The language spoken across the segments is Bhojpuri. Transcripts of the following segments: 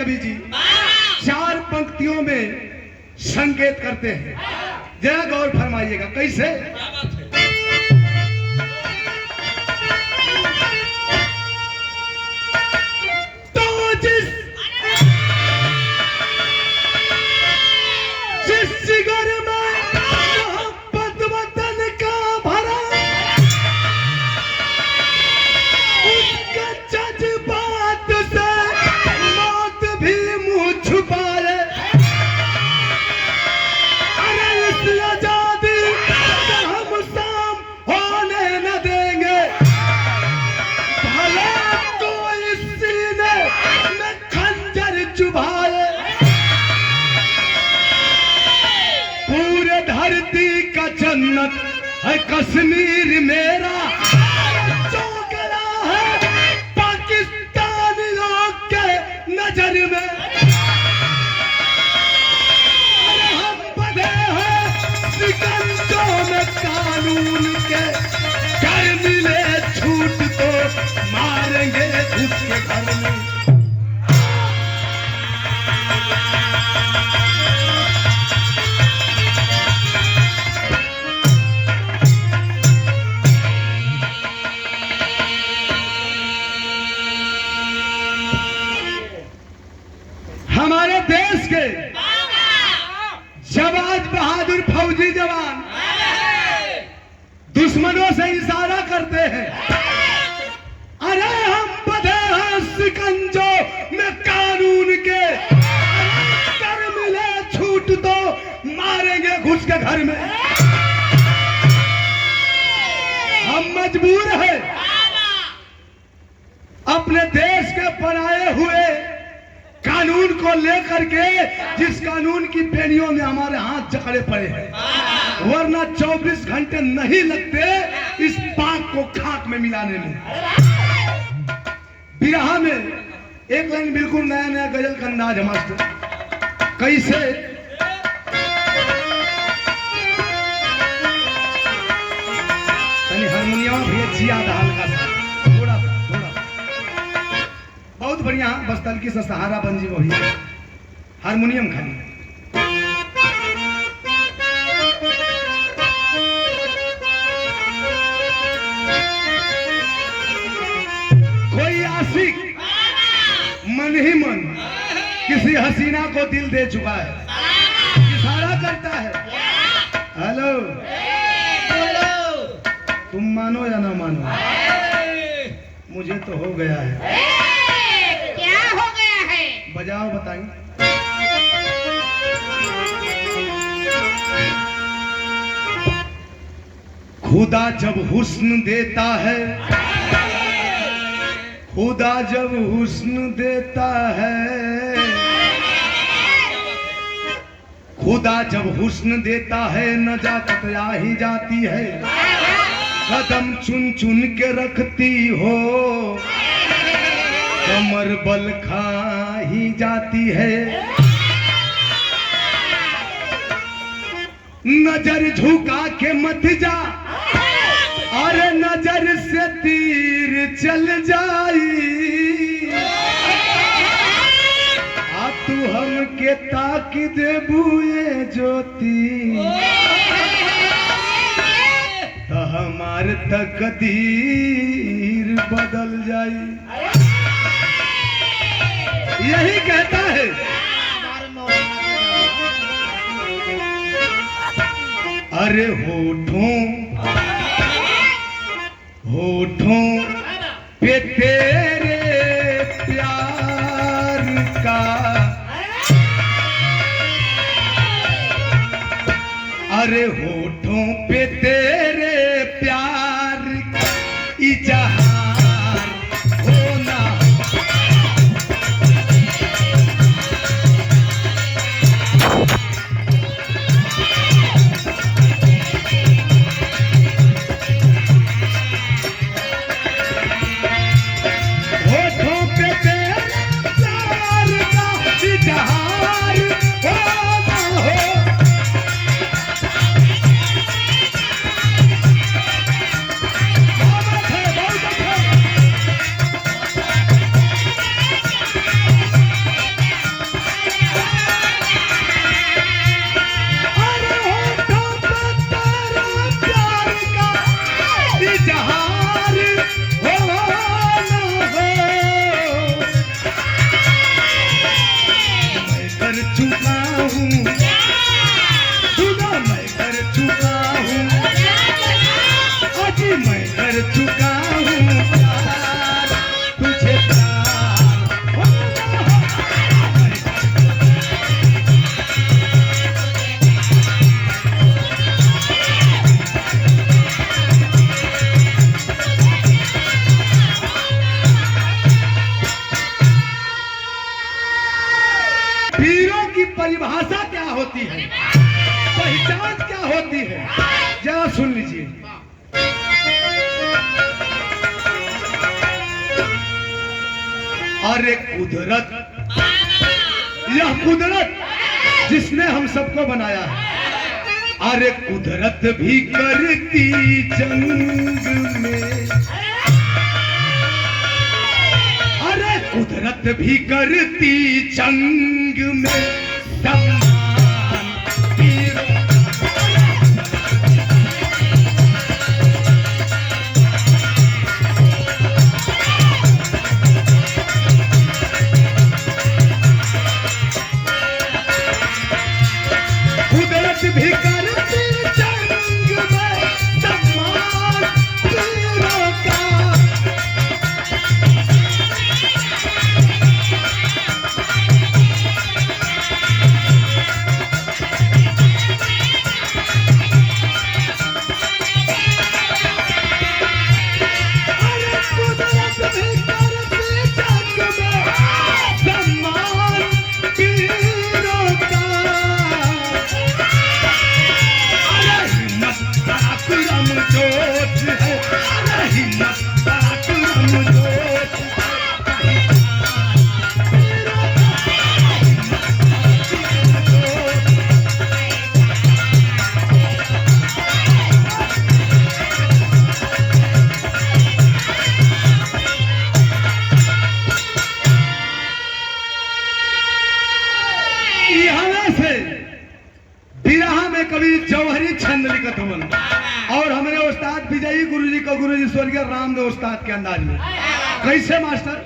कवि जी 4 पंक्तियों में संकेत करते हैं, जरा गौर फरमाइएगा कैसे। तो जिस जिगर में मोहब्बत वतन का भरा, उसके जज्बात से मौत भी मुंह छुपाए। अरे इस आजादी का हम शाम होने न देंगे, भले तो इस सीने में खंजर चुभाए। पूरे धरती का जन्नत है कश्मीर मेरा, जो गिरा है पाकिस्तानियों के नजर में। हम बंधे हैं शिकंजों में कानून के, कर मिले छूट तो मारेंगे घुस के घर में। हमारे देश के जाबाज बहादुर फौजी जवान दुश्मनों से इशारा करते हैं, अरे हम बंधे हैं शिकंजों में कानून के, कर मिले छूट तो मारेंगे घुस के घर में। हम मजबूर हैं अपने देश के बनाए हुए कानून को लेकर के, जिस कानून की पेड़ियों में हमारे हाथ जकड़े पड़े हैं, वरना 24 घंटे नहीं लगते इस पाक को खाक में मिलाने में। बिरहा में एक लाइन बिल्कुल नया नया गजल का अंदाज है मास्टर, कैसे। हारमोनियम भी जिया हल्का सा, थोड़ा बहुत बढ़िया, बस तलकी से सहारा बन जी वही हारमोनियम खाली। कोई आशिक मन ही मन किसी हसीना को दिल दे चुका है, इशारा करता है, हेलो तुम मानो या ना मानो, मुझे तो हो गया है। बजाओ बताइए। खुदा जब हुस्न देता है, खुदा जब हुस्न देता है, खुदा जब हुस्न देता है नजाकत आ ही जाती है। कदम चुन चुन के रखती हो, कमर बल खा ही जाती है। नजर झुका के मत जा, और नजर से तीर चल जाई। आ तू हम के ताकि दे बुए ज्योति, तो हमार तकदीर बदल जाई। यही कहता है अरे होठों होठों पे तेरे प्यार का, अरे होठों पे तेरे प्यार का इजहार होना। कर चुका हूँ, सुना मैं कर चुका हूँ, अजी मैं कर चुका हूँ प्यार, तुझे प्यार पीरों की परिभाषा क्या होती है, पहचान क्या होती है, जरा सुन लीजिए। अरे कुदरत, यह कुदरत जिसने हम सबको बनाया है, अरे कुदरत भी करती जंग में, अरे कुदरत भी करती जंग में सम्मान पीरों भी करती जंग में सम्मान पीरों का। कवि जौहरी छंद लिखत हवन और हमारे उस्ताद विजयी गुरुजी को गुरुजी स्वर्गीय रामदेव उस्ताद के अंदाज में कैसे मास्टर।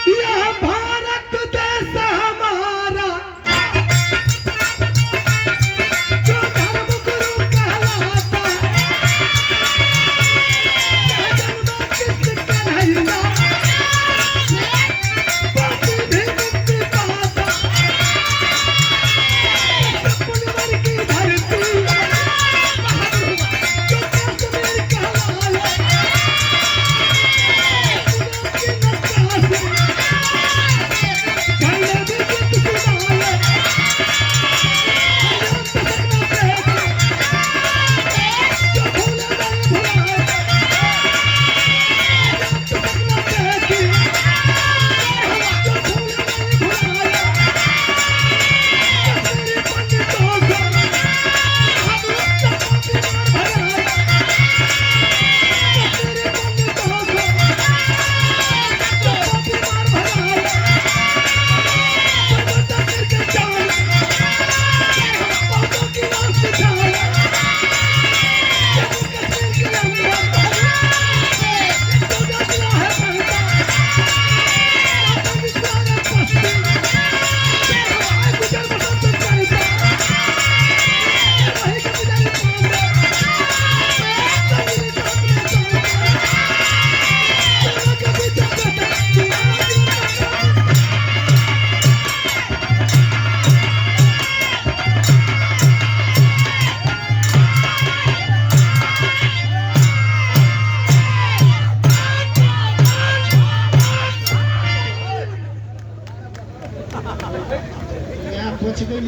यह भारत देश हमारा जो धर्म गुरु कहलाता,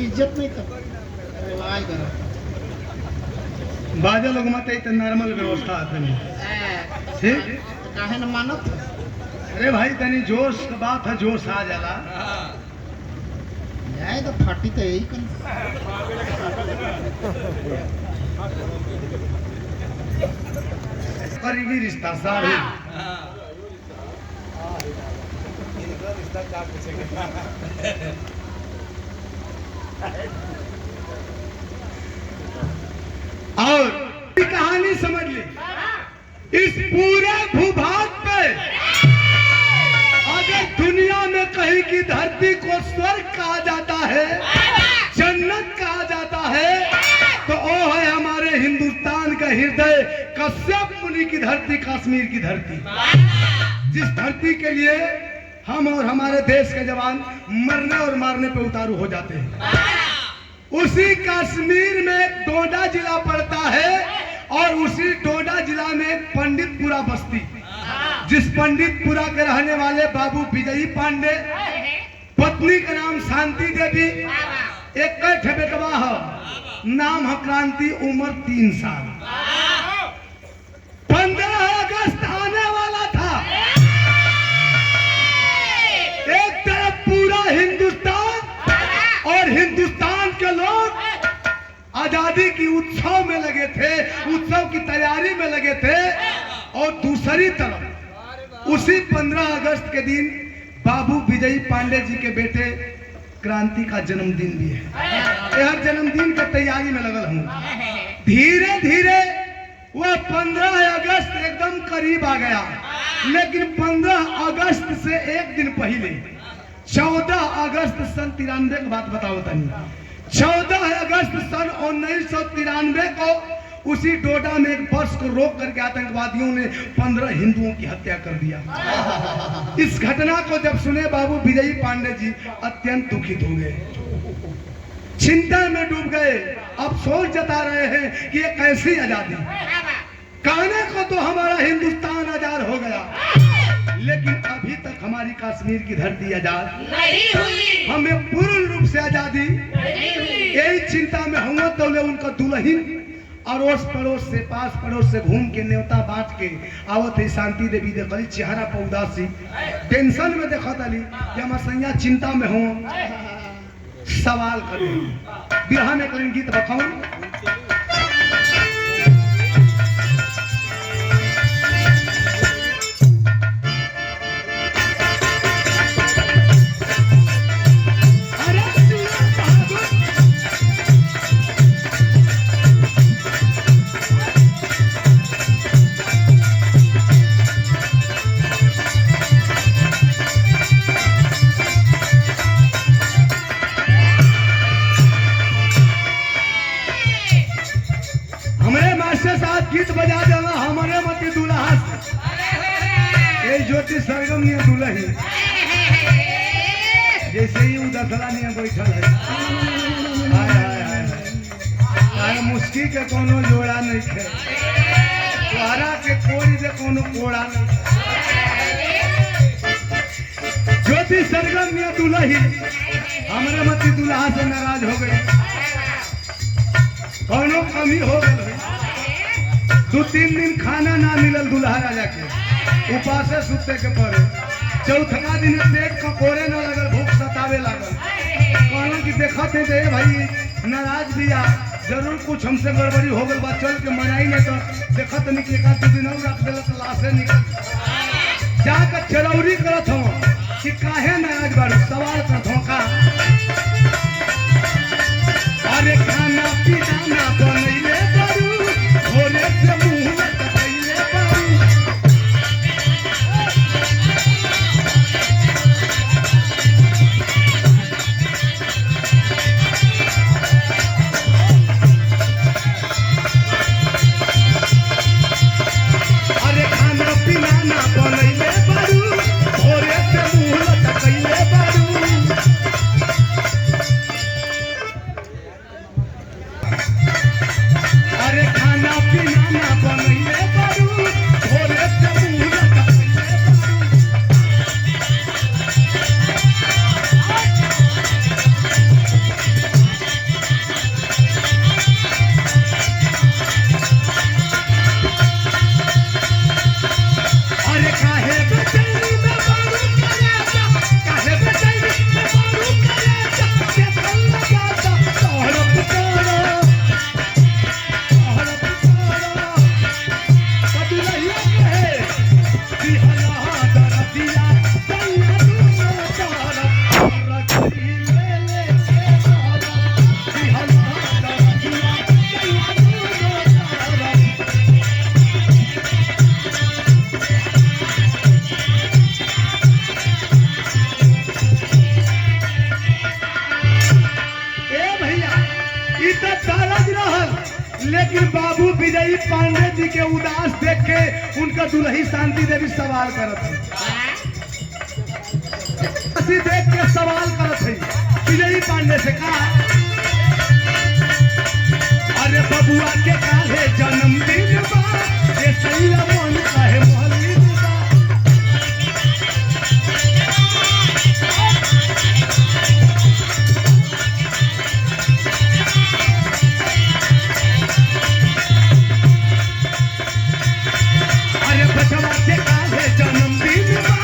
इज्जत नहीं कर बाजा लोग मत नॉर्मल व्यवस्था है ठीक काहे न मानत। अरे भाई तनी जोश का बात है, जोश आ जाला जाए तो फाटी तो यही कर करीबी रिश्ता सारे रिश्ता क्या पूछेंगे। और इस पूरे भूभाग पे अगर दुनिया में कहीं की धरती को स्वर्ग कहा जाता है, जन्नत कहा जाता है, तो वो है हमारे हिंदुस्तान का हृदय, कश्यप मुनि की धरती, कश्मीर की धरती, जिस धरती के लिए हम और हमारे देश के जवान मरने और मारने पे उतारू हो जाते हैं। उसी कश्मीर में डोडा जिला पड़ता है और उसी डोडा जिला में पंडितपुरा बस्ती, जिस पंडितपुरा के रहने वाले बाबू विजयी पांडे, पत्नी का नाम शांति देवी, एक बेटवा है, नाम है क्रांति, उम्र 3 साल। 15 अगस्त आने वाला था। एक तरफ पूरा हिंदुस्तान और हिंदुस्तान के लोग आजादी की उत्सव में लगे थे, उत्सव की तैयारी में लगे थे, और दूसरी तरफ उसी 15 अगस्त के दिन बाबू विजयी पांडे जी के बेटे क्रांति का जन्मदिन भी है। यह जन्मदिन की तैयारी में लगल हूँ। धीरे धीरे वह 15 अगस्त एकदम करीब आ गया, लेकिन 15 अगस्त से एक दिन पहले 14 अगस्त सन 93 की बात बताओ तनी। 14 अगस्त सन 1993 को उसी डोडा में एक बस को रोक करके आतंकवादियों ने 15 हिंदुओं की हत्या कर दिया। इस घटना को जब सुने बाबू विजयी पांडे जी अत्यंत दुखित हो गए, चिंता में डूब गए, अफसोस जता रहे हैं कि ये कैसी आजादी। कहने को तो हमारा हिंदुस्तान आजाद हो गया, लेकिन अभी तक हमारी कश्मीर की धरती आजाद नहीं हुई, हमें पूर्ण रूप से आजादी नहीं हुई। यही चिंता में हुआ तो उनका दुल्हन अड़ोस पड़ोस से, पास पड़ोस से घूम के न्योता बांट के आवत है। शांति देवी देखली चेहरा पर उदासी, टेंशन में देखत अली कि हम सैया चिंता में हो। सवाल करें, बिरहा में कोई गीत बताऊं? गीत बजा देना हमारे मती दूल्हा से, ज्योति सरगम नहीं दुल्ही, जैसे ही उदसला नहीं बैठल है। हाय मुस्की के कोनो जोड़ा नहीं है, तोहरा के कोई दे कोनो कोड़ा नहीं। ज्योति सरगम नहीं दुल्ही हमारे मती दूल्हा से नाराज हो गई, कोनो कमी हो गई। 2-3 दिन खाना ना मिलल दूल्हा राजा के, उपासे सुते के पड़े। चौथा दिन पेट ककोरे न लगल, भूख सतावे लागल। कहना कि देखते दे भाई नाराज भी आ, जरूर कुछ हमसे गड़बड़ी हो गई बा, चल के मनाई नहीं तो देखत नहीं कि 1-2 दिन और रख दिल तो लाशे निकल। जाकर चरौरी करत हो कि काहे नाराज बारू, सवाल करत हो का। अरे खाना पीना ना बनैले बारू, भोरे से मुंह में तकैले बारू। अरे खाना पीना ना बनैले बारू, भोरे से मुंह में तकैले बारू। लेकिन बाबू विजयी पांडे जी के उदास देख के उनका दुल्ही शांति देवी सवाल करत है, देख के सवाल करत है विजयी पांडे से कहा, अरे बबुआ के काहे जन्मदिन बा, ये सही मन काहे मोहल्ली बा। अरे बचवा के काहे जन्मदिन बा,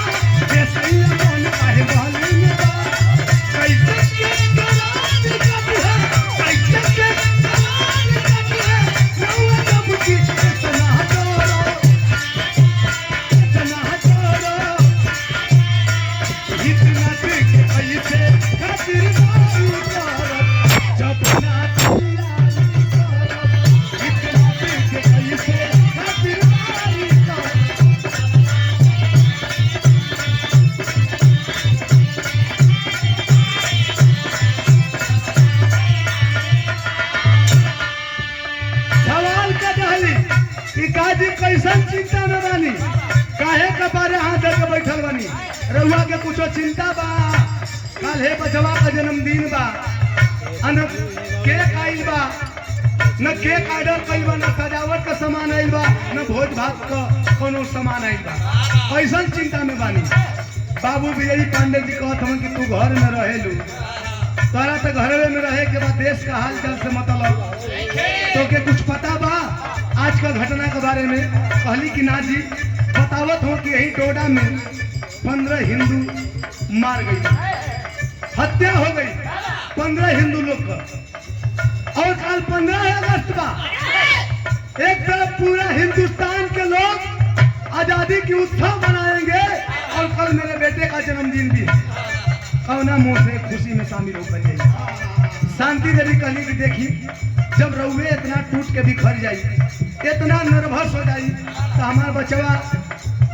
ये सही मन काहे मोहल्ली बा। कैसे के करार कब है, कैसे के कैसन चिंता में बानी, काहे का बारे हाथ धर के बैठल बानी, रउआ के कुछो चिंता बा, कल है बचवा का जन्मदिन बा, न केक आइल बा, न केक ऑर्डर कइल बा, न सजावट का सामान आइल बा, न भोज भात का कोनो सामान आइल बा, कैसन चिंता में बानी। बाबू विजयी पांडे जी कहत हन कि तू घर में रहेलू, तोरा तो घरवे में रहे के बाद देश का हाल चाल से मतलब तो के कुछ पता बा आज का घटना के बारे में। कहली कि ना जी बतावत हो कि यही टोडा में 15 हिंदू मार गई, हत्या हो गई 15 हिंदू लोग का, और कल 15 अगस्त बा। एक तरफ पूरा हिंदुस्तान के लोग आजादी की उत्सव मनाएंगे और कल मेरे बेटे का जन्मदिन भी है, कौना मुंह से खुशी में शामिल होकर जाइए। शांति देवी कहली कि देखी जब रउए इतना टूट के बिखर जाई, इतना नर्वस हो जाई, तो हमारा बचवा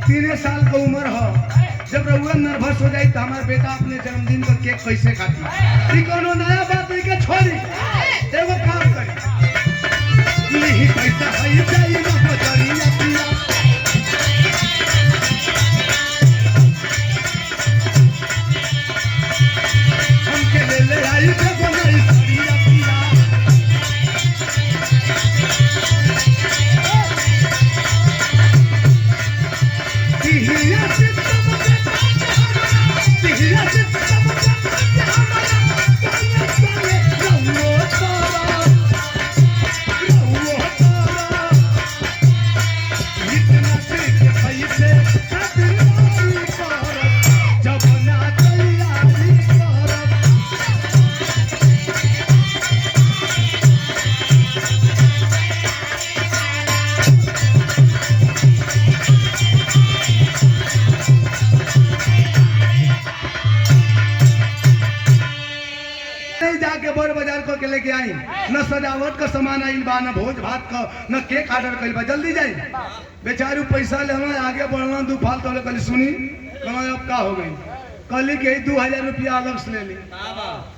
3 साल का उम्र हो, जब रउआ नर्वस हो जाई तो हमारा बेटा अपने जन्मदिन का केक कैसे काटी। कोनो नया बात नहीं के छोड़ी, एगो काम करी, नहीं पैसा है जाई ना बजरिया पिया, हमके ले आई के बनाई सरिया पिया। के लेके आई, न सजावट का सामान आइल बा, न भोज भात का, न केक ऑर्डर कइल बा, जल्दी जाई। बेचारू पैसा लेना आगे बढ़ना, दू फाल तो कहली सुनी कहना अब का हो गई, कहली कि 2000 रुपया अलग से ले ली,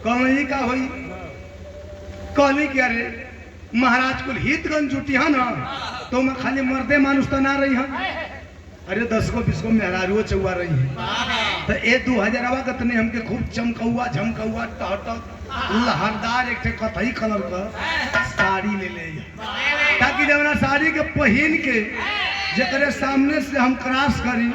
कहना ये का होई, कहली कि अरे महाराज कुल हितगंज जुटी है ना, तो मैं खाली मर्दे मानुष तो ना रही है, अरे 10 को 20 को मेहरारुओ चौआ रही है, तो ये 2000 का तने हमके खूब चमकौआ झमकौआ टहटक लहरदार एक कथई कलर का साड़ी ले ले, ताकि जब ना साड़ी के पहन के जकरे सामने से हम क्रॉस करी,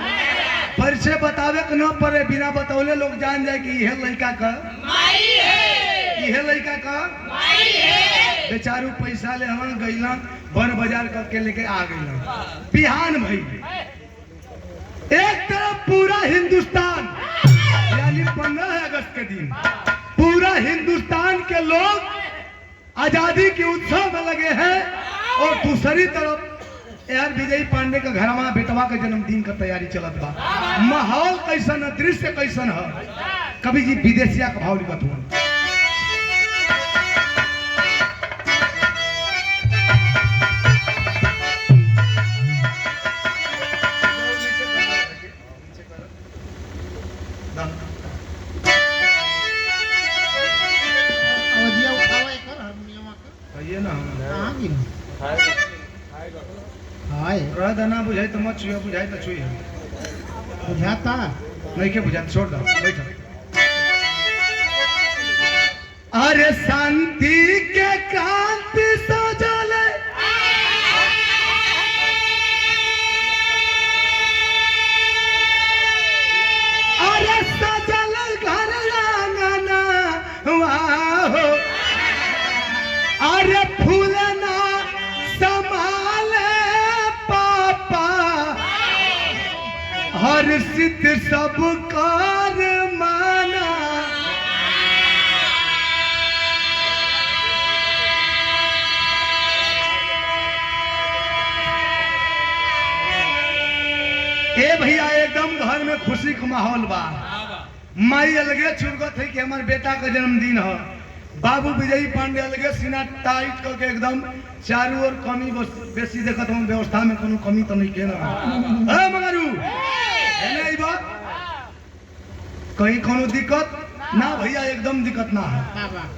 परिचय बतावे के न पड़े, बिना बतौले लोग जान जाए कि यह लड़का का माई है, यह लड़का का माई है। बेचारू पैसा ले हम गईला बन बाजार करके लेके आ गईला, बिहान भाई एक तरफ पूरा हिंदुस्तान यानी 15 अगस्त के दिन पूरा हिंदुस्तान के लोग आजादी के उत्सव में लगे हैं, और दूसरी तरफ यार विजयी पांडे का घरवा बेटवा के जन्मदिन का तैयारी चलत बा। माहौल कैसन है, दृश्य कैसन है, कभी जी विदेशिया का भाव लिखत हुआ। ये ना हाय रह दाना बुझाई तो मत छुए, बुझाई तो छुए बुझाता नहीं के बुझा, छोड़ दो बैठो। अरे शांति के क्रांति सजल अरे सजल घर आंगना वाहो अरे फूलना संभाले पापा हर्षित सब कार माना। ए भैया एकदम घर में खुशी का माहौल बा। माई अलगे छुड़गत है कि हमारे बेटा का जन्मदिन है। बाबू विजयी पांडे अलगे सीना टाइट करके एकदम चारों ओर कमी बेसी देखत हूँ, व्यवस्था में कोनो कमी तो नहीं के ना। ए मगरू एने आई बा कहीं कोनो दिक्कत ना भैया, एकदम दिक्कत ना है।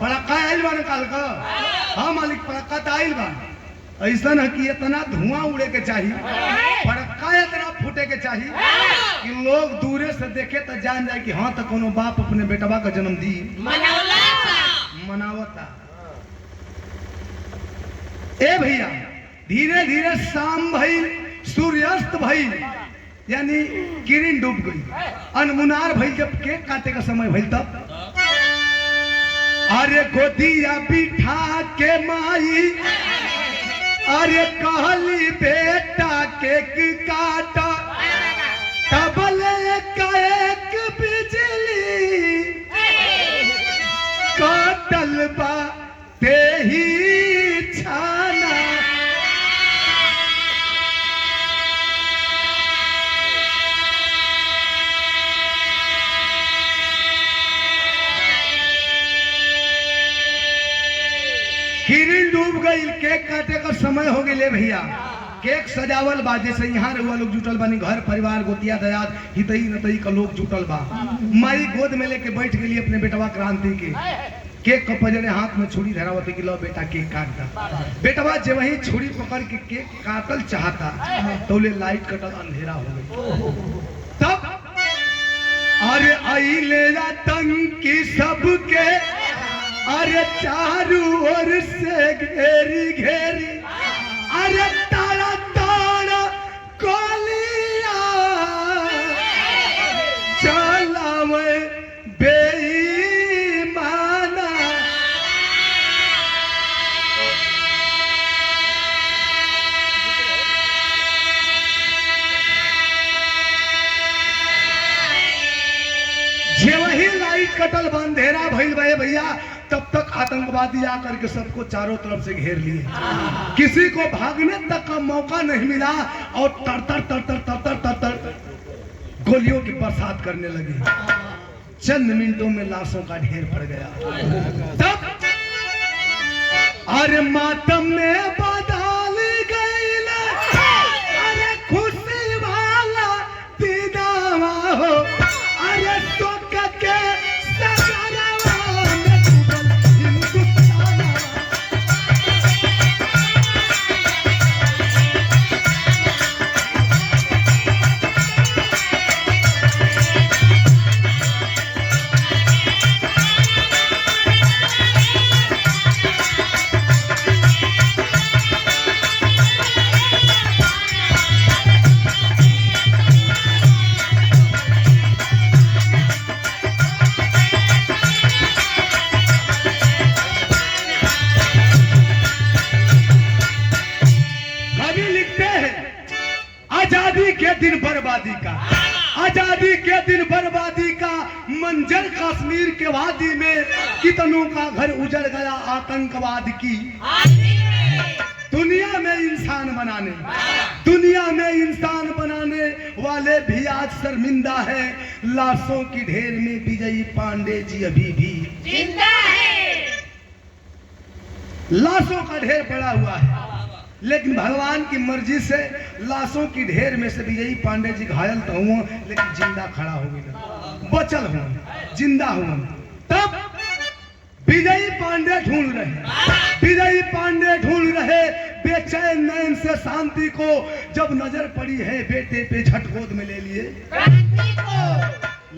पड़का आइल बा निकाल का। हाँ मालिक पड़का तो आइल बा, ऐसा है कि इतना धुआं उड़े के चाहिए, पड़का इतना फूटे के चाहिए कि लोग दूरे से देखे तो जान जाए कि हाँ तो कोनो बाप अपने बेटवा का जन्मदिन मनावता। ए भैया धीरे धीरे शाम भइल, सूर्यास्त भइल, यानी किरण डूब गई, अनमुनार भइल। जब केक काटे का समय भइल तब अरे गोदिया बिठा के माई अरे कहली बेटा केक काटा, तबल एक बिजली काटल बा तेही छाना। किरण डूब गई, केक काटे का समय हो गए भैया। केक सजावल बा, जैसे यहाँ रहुआ लोग जुटल बानी, घर परिवार गोतिया दयाद हितई नतई का लोग जुटल बा। माई गोद में लेके बैठ गई अपने बेटवा क्रांति के। केक का पजने हाथ में छुरी धरावत कि लो बेटा केक काट दा। बेटवा जब वही छुरी पकड़ के केक काटल चाहता तो ले लाइट कटल, अंधेरा हो गई। तब अरे आई ले तंकी सबके अरे चारों ओर से घेरी घेरी अरे तारा तारा कोलिया चलावे बेईमाना। जे वही लाइट कटल अंधेरा भइल बे भैया, तब तक आतंकवादी आकर के सबको चारों तरफ से घेर लिए। किसी को भागने तक का मौका नहीं मिला और तर तर तर तर तर तर तर गोलियों की बरसात करने लगी। चंद मिनटों में लाशों का ढेर पड़ गया। तब अरे मातम में बदल गई, अरे खुशी वाला दीदावा हो, अरे शोक के आजादी के दिन बर्बादी का मंजर कश्मीर के वादी में कितनों का घर उजड़ गया आतंकवाद की। दुनिया में इंसान बनाने वाले भी आज शर्मिंदा है। लाशों की ढेर में विजयी पांडे जी अभी भी जिंदा है। लाशों का ढेर पड़ा हुआ है, लेकिन भगवान की मर्जी से लाशों की ढेर में से विजयी पांडे जी घायल तो हुआ, लेकिन जिंदा खड़ा हो गया, बचल हुआ, जिंदा हुआ। तब विजयी पांडे ढूंढ रहे बेचैन नैन से शांति को जब नजर पड़ी है बेटे पे झट गोद में ले लिए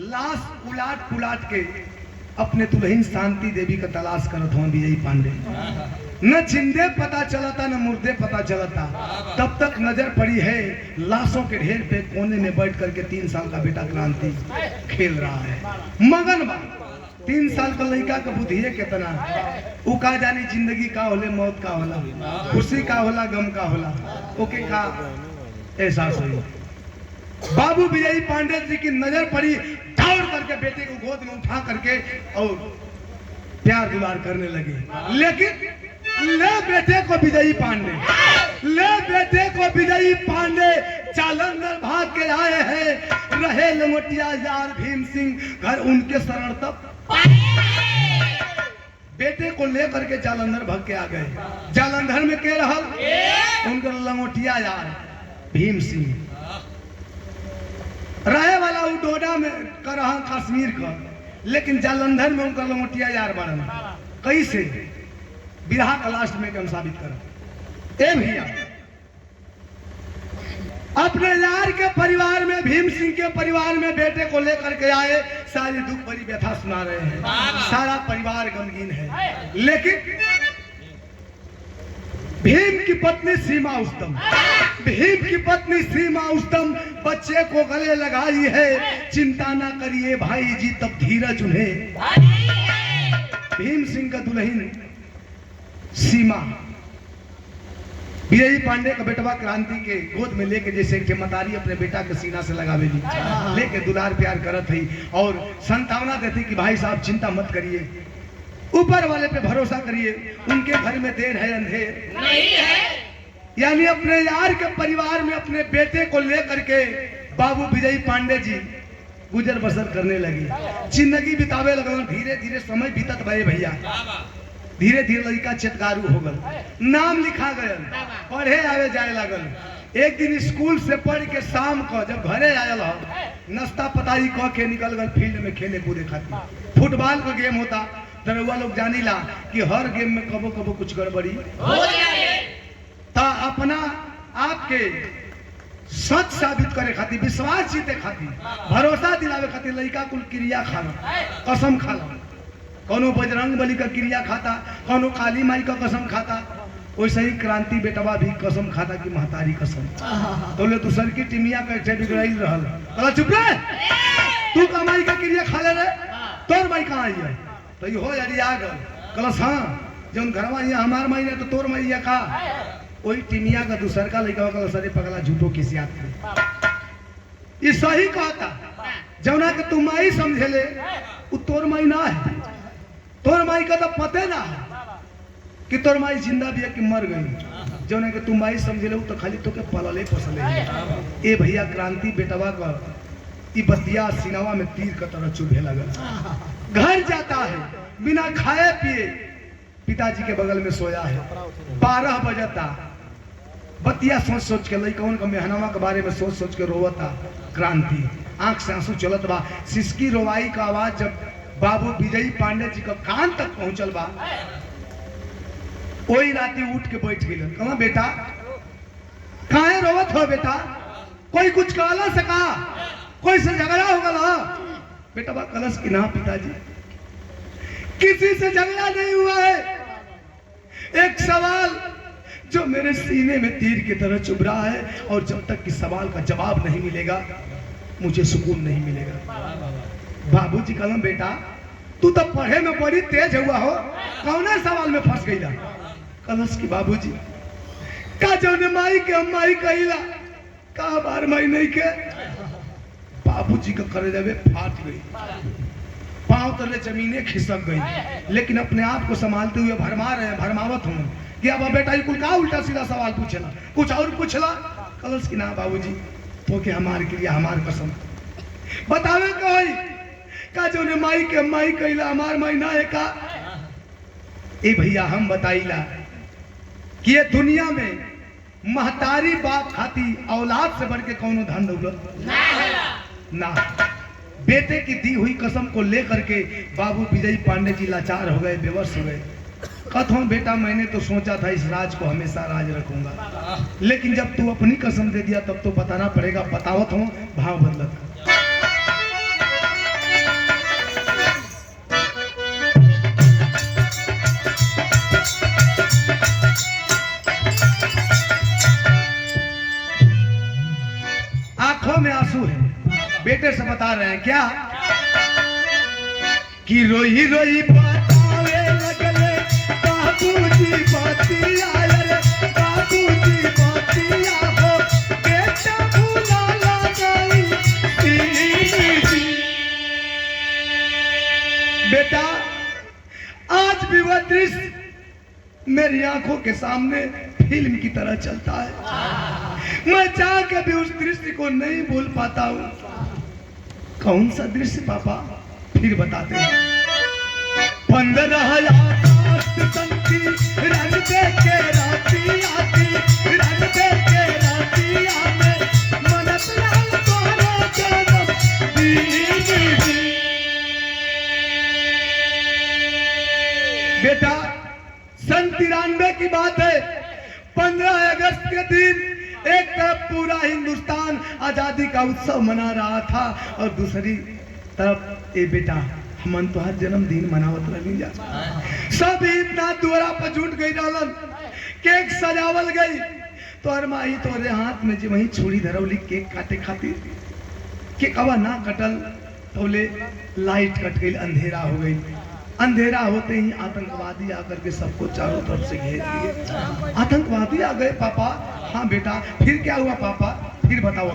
लाश उलाट पुलाट के अपने दुल्हन शांति देवी का तलाश करत हो विजयी पांडे। न जिंदे पता चलता न मुर्दे पता चलता, तब तक नजर पड़ी है लाशों के ढेर पे कोने में बैठ करके 3 साल का बेटा क्रांति खेल रहा है मगन बा। 3 साल का लड़का का बुद्धि है कितना उ का जानी जिंदगी का होले मौत का होला, खुशी का होला गम का होला, ओके का एहसास हुई। बाबू विजयी पांडे जी की नजर पड़ी, दौड़ करके बेटे को गोद में उठा करके और प्यार दुलार करने लगे। लेकिन ले बेटे को विजयी पांडे, ले बेटे को विजयी पांडे जालंधर भाग के आए हैं। रहे लंगोटिया यार भीम सिंह घर उनके शरण तक बेटे को लेकर के जालंधर भाग के आ गए। जालंधर में के रहल उनका लंगोटिया यार भीम सिंह रहे वाला उडोडा में कर कश्मीर का, लेकिन जालंधर में उनका लंगोटिया यार बड़न कैसे बिरहा का लास्ट में हम साबित कर। ए भैया अपने यार के परिवार में भीम सिंह के परिवार में बेटे को लेकर के आए, सारी दुख भरी व्यथा सुना रहे हैं, सारा परिवार गमगीन है। लेकिन भीम की पत्नी सीमा उस्तम, भीम की पत्नी सीमा उस्तम बच्चे को गले लगाई है। चिंता ना करिए भाई जी तब धीरज उन्हें। भीम सिंह का दुल्हन सीमा विजयी पांडे का बेटवा क्रांति के गोद में लेके जैसे के मतारी अपने बेटा के सीना से लगावे ली लेके दुलार प्यार करत थी और संतावना देती कि भाई साहब चिंता मत करिए, ऊपर वाले पे भरोसा करिए, उनके घर में देर है अंधेर नहीं है। यानी अपने यार के परिवार में अपने बेटे को लेकर के बाबू विजयी पांडे जी गुजर बसर करने लगे, जिंदगी बितावे लगल। धीरे धीरे समय बीतत भये भैया, धीरे धीरे लड़का चटकारू हो गल, नाम लिखा गयल, पढ़े आवे जाए लगल। एक दिन स्कूल से पढ़ के शाम को जब घरे आयल नाश्ता पताई कह के निकल गल फील्ड में खेले कूदे खातिर। फुटबॉल का गेम होता, दरुआ लोग जानीला कि हर गेम में कबो कबो कुछ गड़बड़ी हो जाए। ता अपना आपके सच साबित करे खातिर, विश्वास जीते खातिर, भरोसा दिलावे खातिर लड़का कुल क्रिया खाना, कसम खाना। कोनो बजरंग बली का क्रिया खाता, कोनो काली माई का कसम खाता, वैसे ही क्रांति बेटवा भी कसम खाता कि महतारी कसम। तो ले दूसर की टिमिया का एक बिगड़ाई रहल, कहला चुप रह, तू का माई का क्रिया खा ले रे, तोर माई कहाँ आई है? तो ये हो यारी आ गल, कहला हाँ जौन घरवा यहाँ हमार माई है तो तोर माई है का? वही टिमिया का दूसर का लड़का कहला सरे पगला झूठो किसी आदमी। ये सही कहता, जौना के तू माई समझे ले वो तोर माई ना है। तोर माई का तो पते ना कि तोर माई जिंदा भी है कि मर गई, जौन के तू माई समझे ले तो खाली तो के पलले पसले। ए भैया क्रांति बेटवा का ई बतिया सिनवा में तीर का तरह चुभे लगा। घर जाता है बिना खाए पिए, पिताजी के बगल में सोया है। 12 बजता, बतिया सोच सोच के लइकवन का मेहनवा के बारे में सोच सोच के रोवता क्रांति, आंख से आंसू चलत बा। सिसकी रोवाई का आवाज जब बाबू विजयी पांडे जी का कान तक पहुंचल बा, वही राती उठ के बैठ गए। कहा बेटा काहे रोवत हो बेटा, कोई कुछ कहला सका, कोई से झगड़ा हो गला? बेटा बा कलश की ना पिताजी, किसी से झगड़ा नहीं हुआ है। एक सवाल जो मेरे सीने में तीर की तरह चुभ रहा है, और जब तक कि सवाल का जवाब नहीं मिलेगा मुझे सुकून नहीं मिलेगा। बाबूजी कहला बेटा तू तो पढ़े में बड़ी तेज हुआ हो, कौन सवाल में फंस गई? कलश की बाबूजी का जौन माई के माई कहिला का बार माई नहीं के। बाबूजी का करेजा फाट गई, पांव तले जमीने खिसक गई, लेकिन अपने आप को संभालते हुए भरमावत हूँ कि अब बेटा ये कुल का उल्टा सीधा सवाल पूछला, कुछ और पूछला? कलश की ना बाबूजी तो के हमारे के लिए हमार कसम बतावे कोई का जो ने माई के माई कहिला हमार माई ना है का? ए भैया हम बताइला कि ये दुनिया में महतारी बाप खाती औलाद से बढ़ के कौनो धन दौलत ना। बेटे की दी हुई कसम को लेकर के बाबू विजयी पांडे जी लाचार हो गए, बेवश हो गए। कहता हूँ बेटा मैंने तो सोचा था इस राज को हमेशा राज रखूंगा, लेकिन जब तू अपनी कसम दे दिया तब तो बताना पड़ेगा। बतावत हूँ भाव बदलत। आंखों में आंसू है, बेटे से बता रहे हैं क्या कि रोई रोई बतावे लगले बाबूजी बतिया रे, बाबूजी बतिया हो बेटा भूला गई। बेटा आज भी वह दृश्य मेरी आंखों के सामने फिल्म की तरह चलता है। मैं चाह के भी उस दृश्य को नहीं भूल पाता हूँ। कौन सा दृश्य पापा? फिर बताते हैं। 15 अगस्त संती रंग दे के रातिया थी, रंग दे के रातिया में मनत लाल तोरे जन्म दिन। बेटा सन 93 की बात है। 15 अगस्त के दिन एक तरफ पूरा हिंदुस्तान आजादी का उत्सव मना रहा था और दूसरी तरफ ए बेटा हमन तो हर जन्मदिन मनावत रही जा। सब इतना दुआरा पर जुट गई डालन, केक सजावल गई तो अरमाई तोरे हाथ में जी वही छुरी धरौली केक काटे खातिर। केक अब ना कटल तोले लाइट कट गई, अंधेरा हो गई। अंधेरा होते ही आतंकवादी आकर के सबको चारों तरफ से घेर लिए। आतंकवादी आ गए पापा? हाँ बेटा। फिर क्या हुआ पापा? फिर बताओ।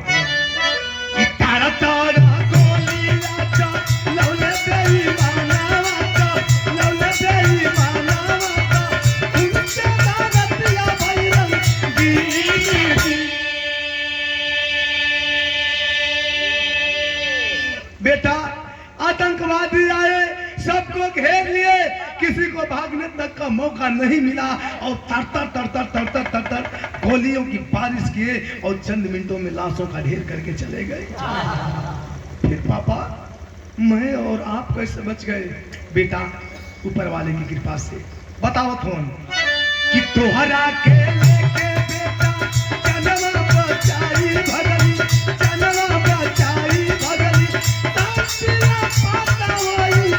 तारा तारा गोली लाचा लौले बेईमाना वाचा, लौले बेईमाना वाचा उनसे दानतिया भैरव दी। बेटा आतंकवादी आए, सबको घेर लिए, किसी को भागने तक का मौका नहीं मिला और तरतर तरतर तरतर तरतर गोलियों की बारिश किए और चंद मिनटों में लाशों का ढेर करके चले गए। फिर पापा मैं और आप कैसे बच गए? बेटा ऊपर वाले की कृपा से। बताओ थोन कि तोहरा के लेके बेटा जनवा बचाई भगली, जनवा बचाई भगली तासिया पाता वही।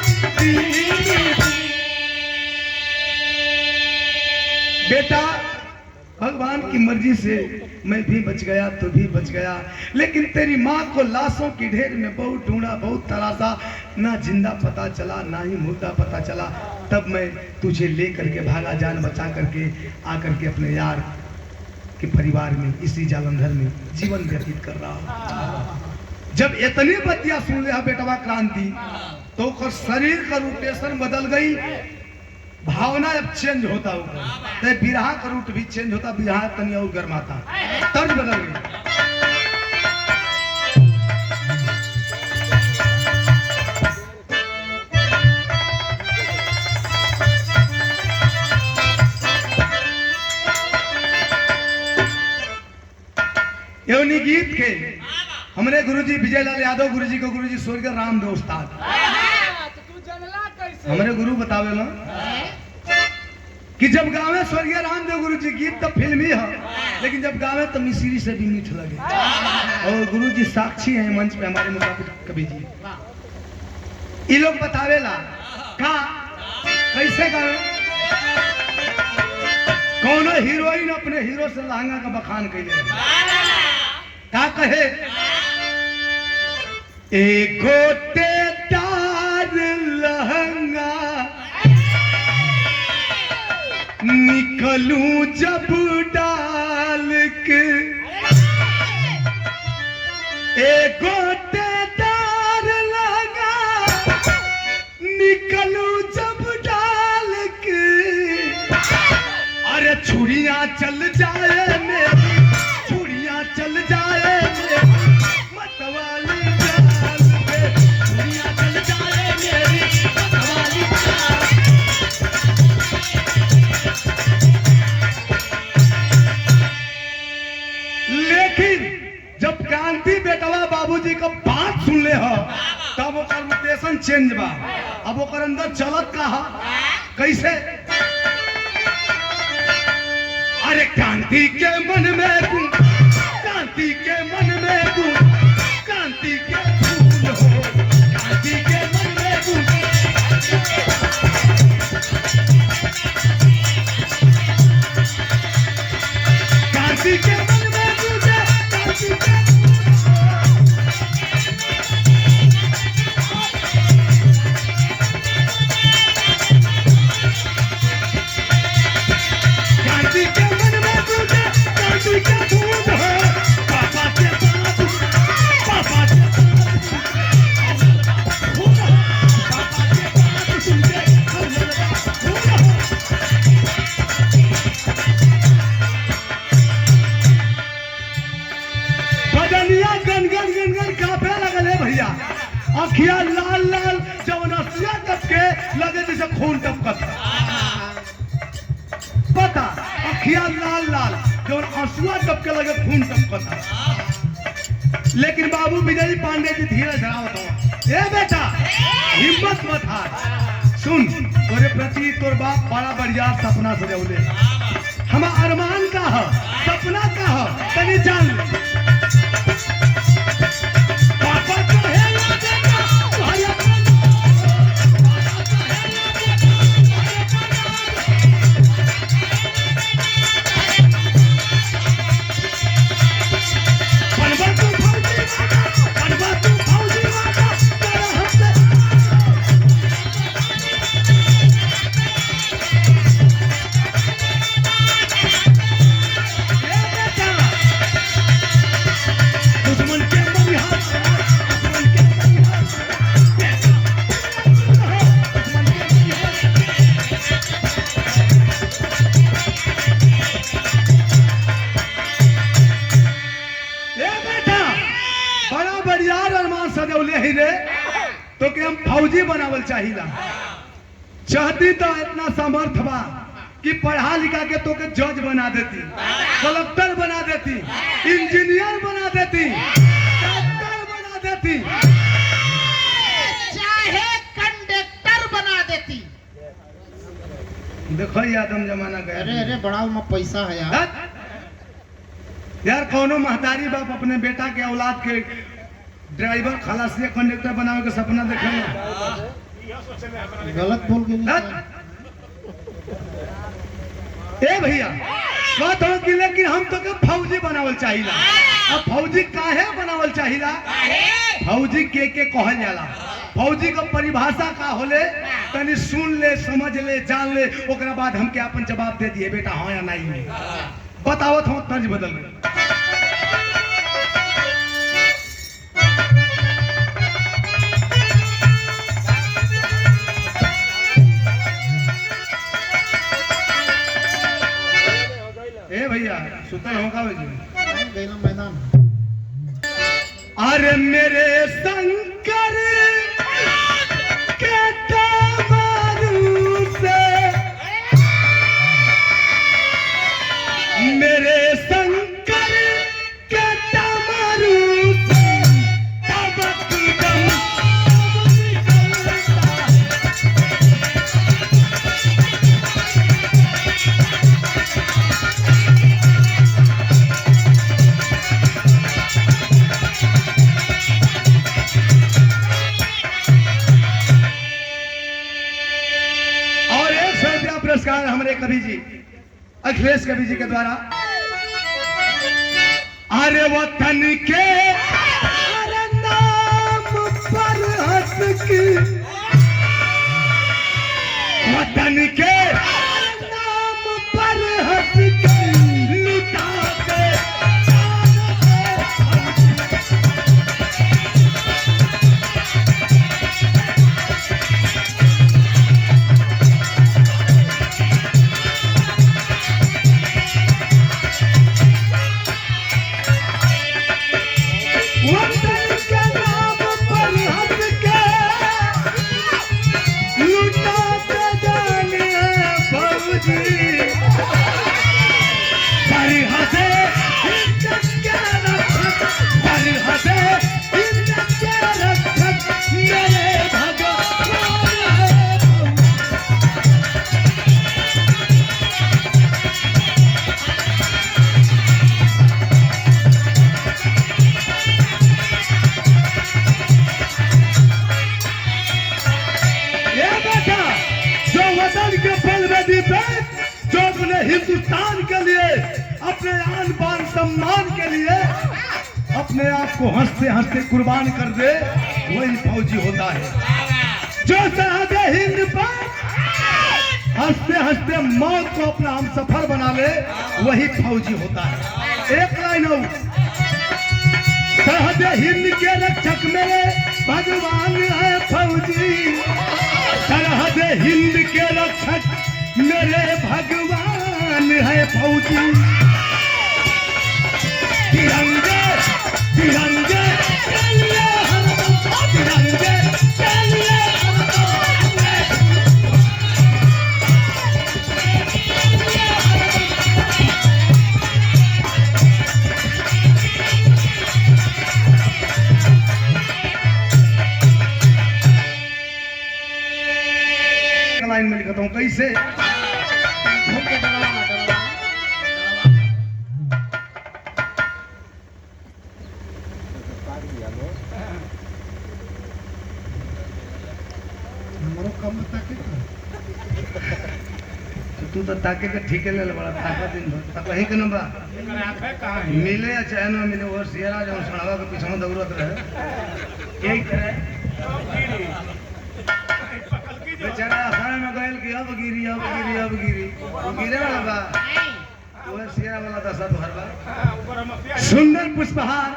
बेटा भगवान की मर्जी से मैं भी बच गया, तो भी बच गया, लेकिन तेरी माँ को लाशों की ढेर में बहुत ढूंढा, बहुत तलाशा, ना जिंदा पता चला ना ही मुर्दा पता चला। तब मैं तुझे ले करके भागा, जान बचा करके आकर के अपने यार के परिवार में इसी जालंधर में जीवन व्यतीत कर रहा हूँ। जब इतनी बतिया सुन लिया बेटवा क्रांति तो शरीर का रोटेशन बदल गई, भावना अब चेंज होता होगा, तो बिरहा का रूट भी चेंज होता, बिरहा तनी और गर्माता, तर्ज बदल गई। यौनी गीत के हमारे गुरुजी विजयलाल यादव गुरुजी को गुरुजी स्वर्गीय रामदेव उस्ताद हमारे गुरु बतावे ना कि जब गावे स्वर्गीय रामदेव गुरु जी गीत तो फिल्मी है, लेकिन जब गावे तो मिश्री से भी मीठ लगे। और गुरु जी साक्षी हैं मंच पे हमारे मुसाफिर कवि जी। ये लोग बतावेला का कैसे गावे। कौन हीरोइन अपने हीरो से लहंगा का बखान कैले का कहे, एक गोटेदार लहंगा निकलूं जब डाल के, एक गोटेदार लहंगा निकलूं जब डाल के, अरे छुरियां चल जाए मेरी, छुरियां चल जाए मेरी मतवाली जाल पे, छुरियां चल जाए मेरी मतवाली जाल। लेकिन जब क्रांति बेटवा बाबूजी का बात सुन ले हो तब ओकर रोटेशन चेंज बा। अब ओकर अंदर चलत का कैसे अरे क्रांति के मन में तू, क्रांति के मन में तू, क्रांति के फूल हो, क्रांति के मन में तू। क्रांति के मन में तू, क्रांति के अखिया लाल लाल जवनसिया टपके लगे जैसे खून टपकत पता अखिया लाल लाल जवन आंसुआ टपके लगे खून टपकत। लेकिन बाबू विजय पांडे जी धीरे धरावत हो, ए बेटा हिम्मत मत हार। सुन तोरे प्रति तोर बाप बड़ा बढ़िया सपना सजौले, हम अरमान का है सपना का है तनी जान ले। पापा कहे तो कि हम फौजी बनावल चाहिला। चाहती तो इतना समर्थ बा कि पढ़ा लिखा के तो के जज बना देती, कलेक्टर बना देती, इंजीनियर बना देती, डॉक्टर बना देती, चाहे कंडक्टर बना देती। देखो ये आदम जमाना गया। अरे अरे बड़ा में पैसा है यार। यार कौनो महतारी बाप अपने बेटा के औलाद के ड्राइवर खलासिया कंडक्टर बनावे के सपना देखे गलत बोल गए। ए भैया बात हो कि लेकिन हम तो के फौजी बनावल चाहिला। अब फौजी काहे बनावल चाहिला? फौजी के कहल जाला, फौजी का परिभाषा का होले तनी सुन ले समझ ले जान ले, ओकरा बाद हमके अपन जवाब दे दिए बेटा हाँ या नहीं में। बतावत हो तर्ज बदल गई। ए भैया सुतल होगा मैदान। अरे मेरे शंकर के दामरू से, मेरे शंकर के दामरू से तबक दम पुरस्कार हमारे कवि जी अखिलेश कवि जी के द्वारा। अरे वतन के नाम पर हंस की, वतन के नाम पर हंस की लुटा के लुटा के जाने अपने आप को हंसते हंसते कुर्बान कर दे वही फौजी होता है। जो सरहद हिंद पर हंसते हंसते मौत को अपना हम सफर बना ले वही फौजी होता है। एक लाइन और, सरहद हिंद के रक्षक मेरे भगवान है फौजी, सरहद हिंद के रक्षक मेरे भगवान है फौजी। तिरंगे तिरंगे चलिए हम, तिरंगे चलिए लाइन में लिखता हूँ कैसे। घूम के डरावा डरावा हमरो कम ताके तू तो ताके के ठीक ले बड़ा ताका दिन भर तक कहीं के नंबर मिले या चाहे ना मिले वो सियारा जो सड़ावा के पीछे दौड़त रहे एक तरह बेचारा आसार में गयल कि अब गिरी अब गिरी अब गिरी वो गिरे वाला बा वो सियारा वाला दशा तो हर बा। सुंदर पुष्पहार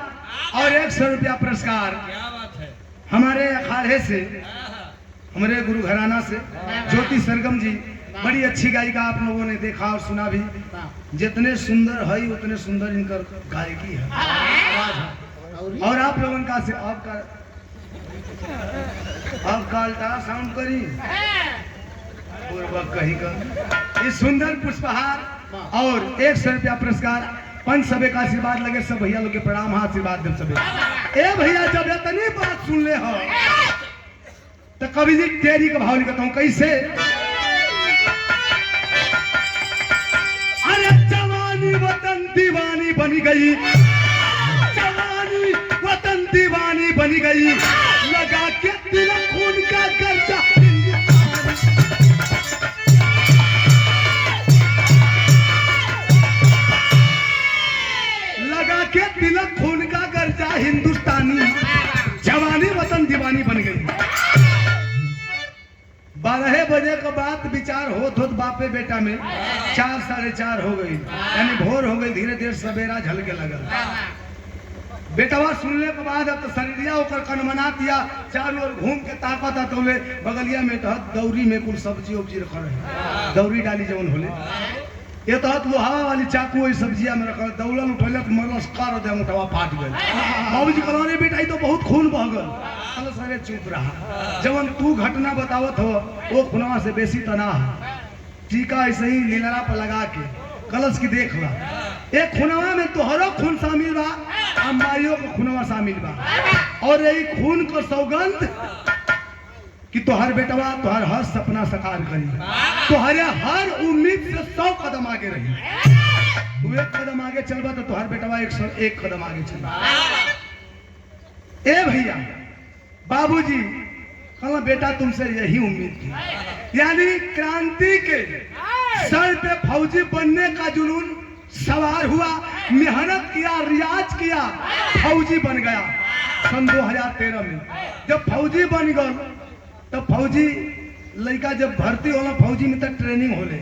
और 100 रुपया पुरस्कार हमारे अखाड़े से, हमारे गुरु घराना से ज्योति सरगम जी, बड़ी अच्छी गायिका आप लोगों ने देखा और सुना भी। जितने सुंदर है उतने सुंदर इनकर गायकी है, आवाज है। और आप लोगों का से आपका अल्ट्रासाउंड करी पूर्वक कहीं का इस सुंदर पुष्पहार और 100 रुपया पुरस्कार पंच सभे का आशीर्वाद लगे। सब भैया लोग के प्रणाम, हाँ आशीर्वाद दे सभे। ए भैया जब इतनी बात सुन ले हो तो कवि जी तेरी का भाव लिखता हूँ कैसे। अरे जवानी वतन दीवानी बनी गई, जवानी वतन दीवानी बनी गई, लगा के तिलक खून का गर्जा, लगा के तिलक खून का गर्जा हिंदुस्तानी, जवानी वतन दीवानी बन गई। 12 बजे के बाद विचार होत बापे बेटा में 4 साढ़े 4 हो गई, यानी भोर हो गई। धीरे धीरे सवेरा झलके लगल। बेटवा सुनने के बाद अब तो शरीरिया होकर कनमना दिया, चारों ओर घूम के ताकत तोले बगलिया में तहत दौरी में कुल सब्जी उब्जी रखल है, दौरी डाली जवन होले ये तहत लोहावा वाली चाकू वही सब्जिया में रखल, दौड़ल उठल मरलस कर दे मुठवा फाट गई। बाबूजी कहला रे बेटा तो बहुत खून बह गल। कहला सारे चुप रहा, जवन तू घटना बतावत हो वो खुनवा से बेसी तना टीका ऐसे ही लीलरा पर लगा के कलश की देख ला, एक खुनवा में तोहरो खून शामिल बा, अम्बाइयों को खुनवा शामिल बा, और यही खून को सौगंध कि तोहर बेटवा तोहर हर सपना साकार करी, तोहरे हर उम्मीद से 100 कदम आगे रही। तू 1 कदम आगे चलबा तो तोहर बेटवा 101 कदम आगे चलबा। ए भैया बाबूजी कहला बेटा तुमसे यही उम्मीद थी, यानी क्रांति के सर पे फौजी बनने का जुनून सवार हुआ, मेहनत किया, रियाज किया, फौजी बन गया। सन 2013 में जब फौजी बन गए तब फौजी लड़का जब भर्ती होला फौजी में तक ट्रेनिंग होले,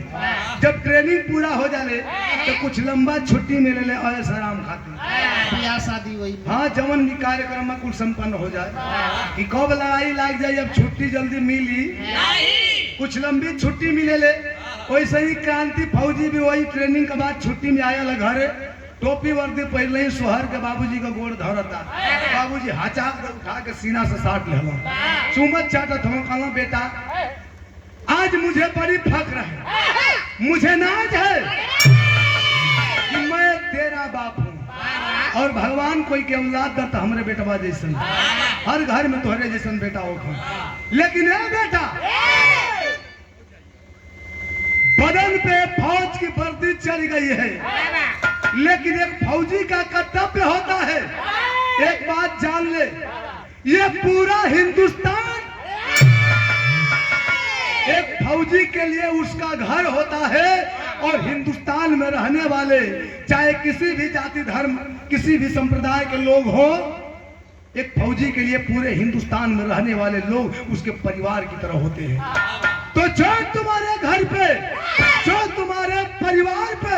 जब ट्रेनिंग पूरा हो जाले तो कुछ लंबा छुट्टी मिले ले और आराम खाते ब्याह शादी वही हाँ जवन भी कार्यक्रम में कुल संपन्न हो जाए कि कब लड़ाई लाग जाए, जब छुट्टी जल्दी मिली कुछ लंबी छुट्टी मिले ले। वैसे ही क्रांति फौजी भी वही ट्रेनिंग के बाद छुट्टी में आया घरे, टोपी वर्दी पहले ही सोहर के बाबूजी का गोड़ धरता, बाबूजी हचाक के उठा के सीना से साट ले चुमत चाटत हम। कहला बेटा आज मुझे बड़ी फख्र है, मुझे नाज है कि मैं तेरा बाप हूँ और भगवान कोई के औलाद दत्त हमरे बेटवा जैसन, हर घर में तोहरे जैसन बेटा हो। लेकिन ए बेटा बदन पे फौज की वर्दी चढ़ गई है, लेकिन एक फौजी का कर्तव्य होता है, एक बात जान ले, ये पूरा हिंदुस्तान एक फौजी के के लिए उसका घर होता है। और हिंदुस्तान में रहने वाले चाहे किसी भी जाति धर्म किसी भी संप्रदाय के लोग हो, एक फौजी के लिए पूरे हिंदुस्तान में रहने वाले लोग उसके परिवार की तरह होते हैं। तो जो तुम्हारे घर पे, जो तुम्हारे परिवार पे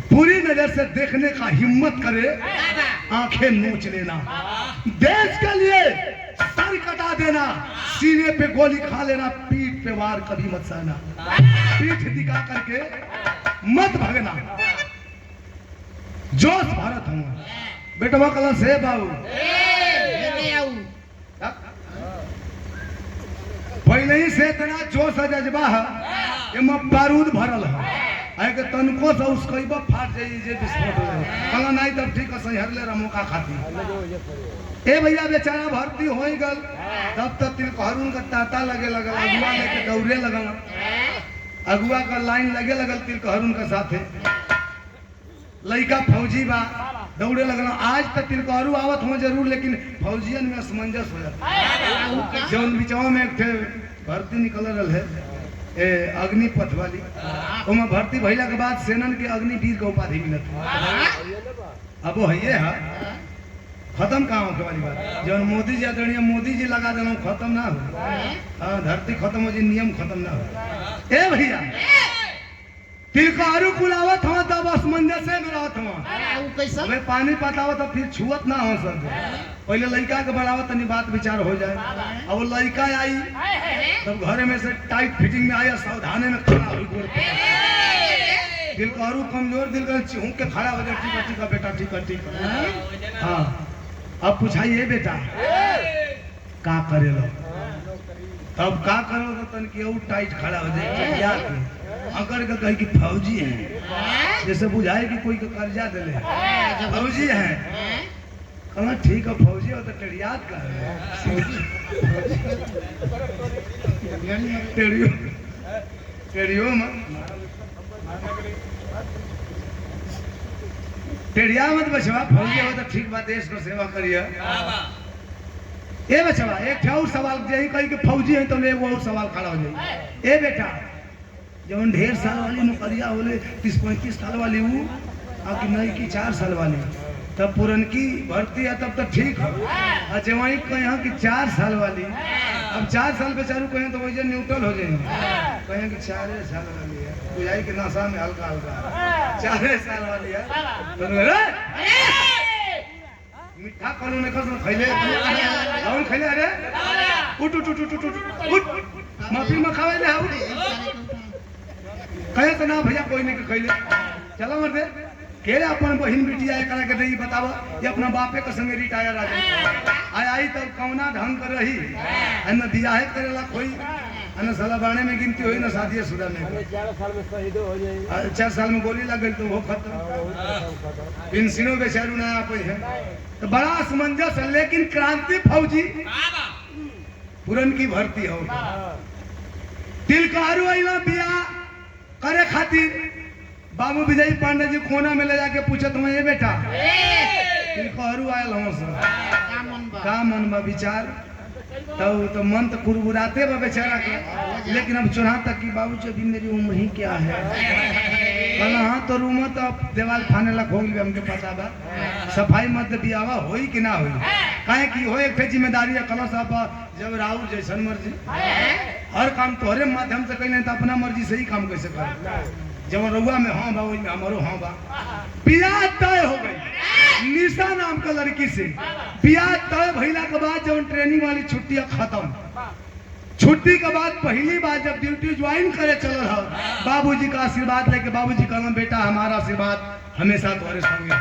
बुरी नजर से देखने का हिम्मत करे, आंखें नोच लेना। देश के लिए सर कटा देना, सीने पे गोली खा लेना, पीठ पे वार कभी मत सहना, पीठ दिखा करके मत भागना। जोश भारत हूँ बेटवा कला से बाबू पहले ही से इतना जोश है, जज्बा है, एमा बारूद भरल है। आए के तनको से उसको फाट जाई जे विस्फोट हो जाए। कला नहीं तब ठीक है, सही हरले रमोका खाती। ए भैया बेचारा भर्ती हो गल, तब तक तिल कहरून का ताता लगे लगल, अगुआ लेके दौड़े लगल, अगुआ का लाइन लगे लगल तिल कहरून का साथे। लड़का फौजी बा दौड़े लगल। आज तक तिल कहरू आवत हो जरूर, लेकिन फौजियन में असमंजस हो जाता। जौन बिचवा में एक भर्ती निकल रहा है अग्निपथ वाली, ओमा भर्ती भैला के बाद सेनन के अग्निवीर के उपाधि मिलत। अब वो है खत्म कहाँ होने वाली बात। जौन मोदी जी आदरणीय मोदी जी लगा देना खत्म ना हो। हाँ, धरती खत्म हो जी, नियम खत्म ना हो। ए भैया तिलकारू कुलावत हो तब असमंजस में रहत हो। अबे पानी पटावो तो फिर छुअत ना हो सब। पहले लड़का के बढ़ावत तनी बात विचार हो जाए। अब वो लड़का आई तब घरे में से टाइट फिटिंग में आया, सावधानी में खड़ा हुई गोड़ पे। तिलकारू कमजोर दिल का चिहूं के खड़ा हो जाए। ठीक है बेटा, ठीक है ठीक है। हाँ, अब पूछाइए बेटा का करे लो, तब का करो तो तन की और टाइट खड़ा हो जाए। अगर का कहे कि फौजी है, जैसे बुझाए कि कोई का कर्जा दिले, फौजी है, कहना ठीक है फौजी हो तो टेढ़ियात का टेढ़ियो टेढ़िया मत बचवा, फौजी हो तो ठीक बात, देश को सेवा करिए। ए बचवा एक और सवाल यही कही कि फौजी है तो ले वो और सवाल खड़ा हो जाए। ए बेटा जब ढेर साल वाली नौकरिया होले 30-35 साल वाली वो आकि नहीं कि 4 साल वाली, तब पुरनकी भर्ती है तब तो ठीक है। अच्छा वही कहें कि 4 साल वाली, अब 4 साल पे चालू कहें तो वही न्यूट्रल हो जाएंगे। कहें कि 4 साल वाली है, बुझाई कि नशा में हल्का हल्का 4 साल वाली है तो मीठा कौन ने कसम खैले कौन खैले? अरे उठ उठ उठ उठ उठ उठ माफी में खावे ले हाउ कहे तो ना भैया कोई नहीं खैले। चलो मर दे केरे अपन बहन बेटी आए करा के नहीं बतावा, ये अपना बापे के संगे रिटायर आ जाए। आई तब कौना ढंग कर रही न बियाह करेला कोई, न साला बाणे में गिनती हुई, न शादी शुदा में। 4 साल में शहीद हो जाए, 4 साल में गोली लग गई तो वो खत्म। पेंशनों बेचारू ना आप है तो बड़ा असमंजस है। लेकिन क्रांति फौजी पुरन की भर्ती हो तिलकारू आइला बिया करे खातिर बाबू विजय पांडे जी कोना में ले जाके पूछत हूँ, ये बेटा तिलकारू आयल हम सब का मन बा विचार, तो मन तो कुरबुराते बा बेचारा के। लेकिन अब चुना तक कि बाबू जी अभी मेरी उम्र ही क्या है। कहना हाँ तो रूम तो देवाल फाने लग हो गई, हमके पता बा सफाई मत बियावा होई कि ना होई, काहे कि हो एक जिम्मेदारी है। कला साहब जब राहुल जैसन मर्जी हर काम तोहरे माध्यम से कहीं तो अपना मर्जी से ही काम कैसे कर। जब रउआ में हाँ बा वही में हमारो हाँ बा। बियाह तय हो गई निशा नाम का लड़की से। बियाह तय भइला के बाद जब ट्रेनिंग वाली छुट्टियां खत्म, छुट्टी के बाद पहली बार जब ड्यूटी ज्वाइन करे चल रहा, बाबूजी का आशीर्वाद लेके बाबूजी कहना बेटा हमारा आशीर्वाद हमेशा तुम्हारे संगे है,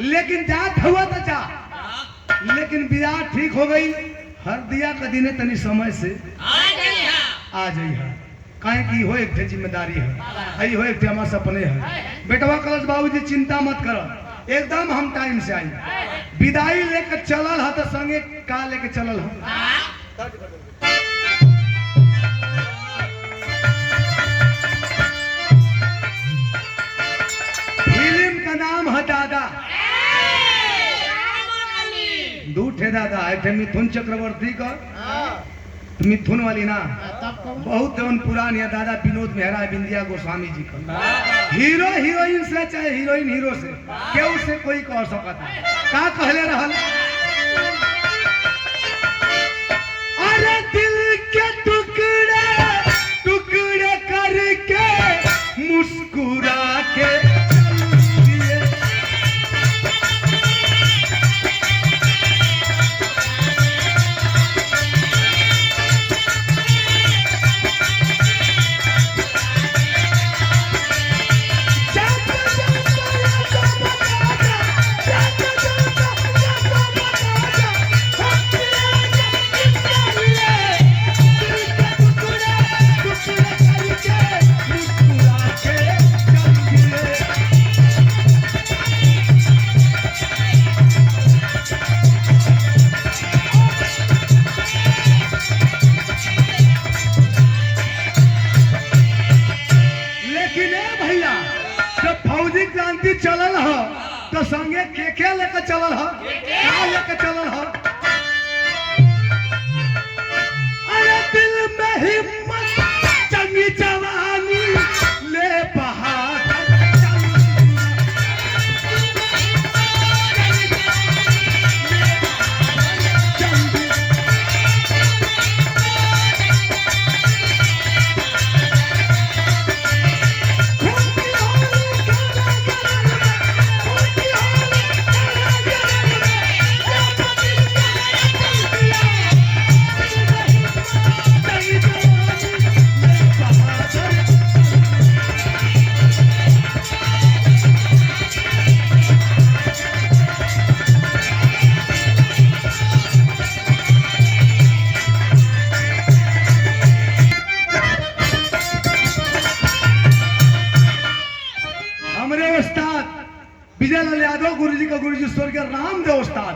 लेकिन जात हुआ तो जा। लेकिन बियाह ठीक हो गई, हर दिया का दिन तनी समय से आ जाइए, काहे की हो एक जिम्मेदारी है, आई हो एक हमारे सपने है। बेटवा कलश बाबूजी चिंता मत करो, एकदम हम टाइम से आई। विदाई लेकर चलल है तो संगे का लेके चलल है। फिल्म का नाम है दादा। 2 ठे दादा, एक ठे मिथुन चक्रवर्ती का मिथुन वाली ना तब कौन बहुत जवन पुरान या दादा विनोद मेहरा बिंदिया गोस्वामी जी का हीरो हीरोइन से चाहे हीरोइन हीरो से केहू से कोई कह सकता का कहले रहल अरे दिल के टुकड़े टुकड़े करके मुस्कुरा के चलिए। चलल ह तो संगे के लेकर चलल ह का लेकर चलल ह अरे दिल में हिम्मत चंगी जवानी ले बहादुर विजय लाल यादव गुरुजी का गुरुजी स्वर्गीय रामदेव उस्ताद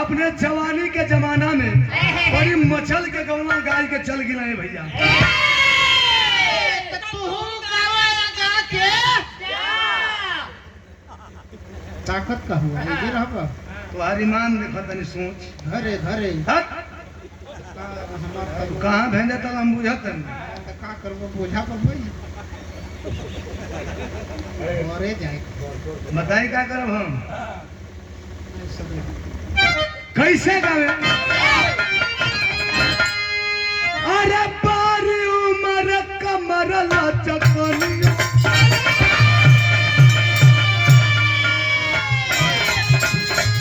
अपने जवानी के जमाना में बड़ी मचल के गौना गाय के चल गिला है भैया ताकत का हुआ ये रहब तुम्हारी मान देखा तनी सोच घरे घरे हट हमार तू कहाँ भेजे तल हम बुझत का करबो बोझा पर भाई घरे जाए बताई का करब हम कैसे गावे अरे बारी उमर कमर लचकनिया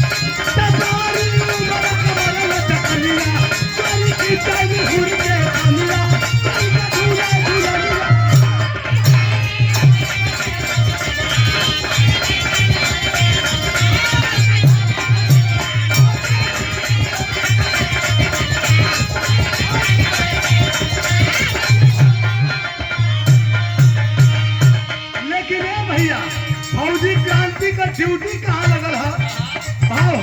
बारी उमर कमर लचकनिया चोरी की चाबी हुर के अनिया झूला झूला फौजी क्रांति का ड्यूटी कहाँ लगल है भाव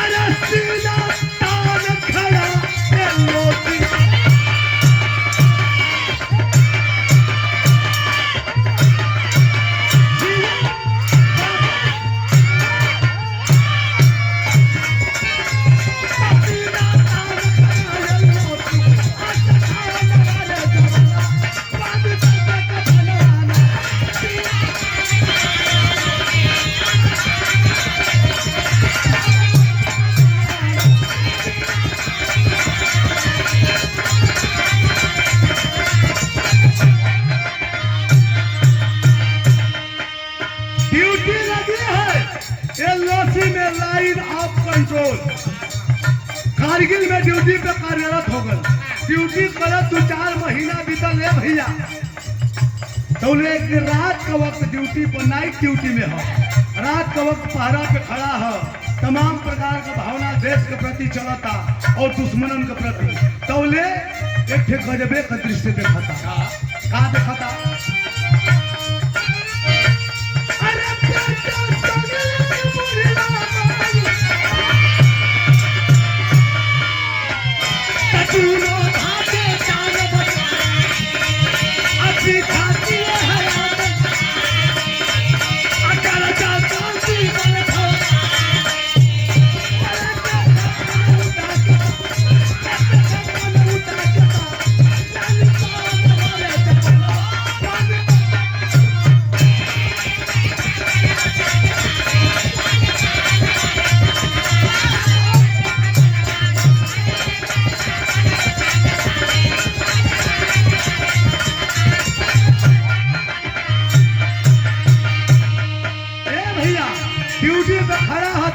अरे सीधा तान खड़ा है मोती कारगिल में ड्यूटी पे कार्यरत हो गए ड्यूटी करत 2-4 महीना बीतल है भैया तो एक रात का वक्त ड्यूटी पर नाइट ड्यूटी में हो रात का वक्त पहरा पे खड़ा हो तमाम प्रकार का भावना देश के प्रति चलता और दुश्मनन के प्रति तो एक गजबे का दृश्य देखा का देखा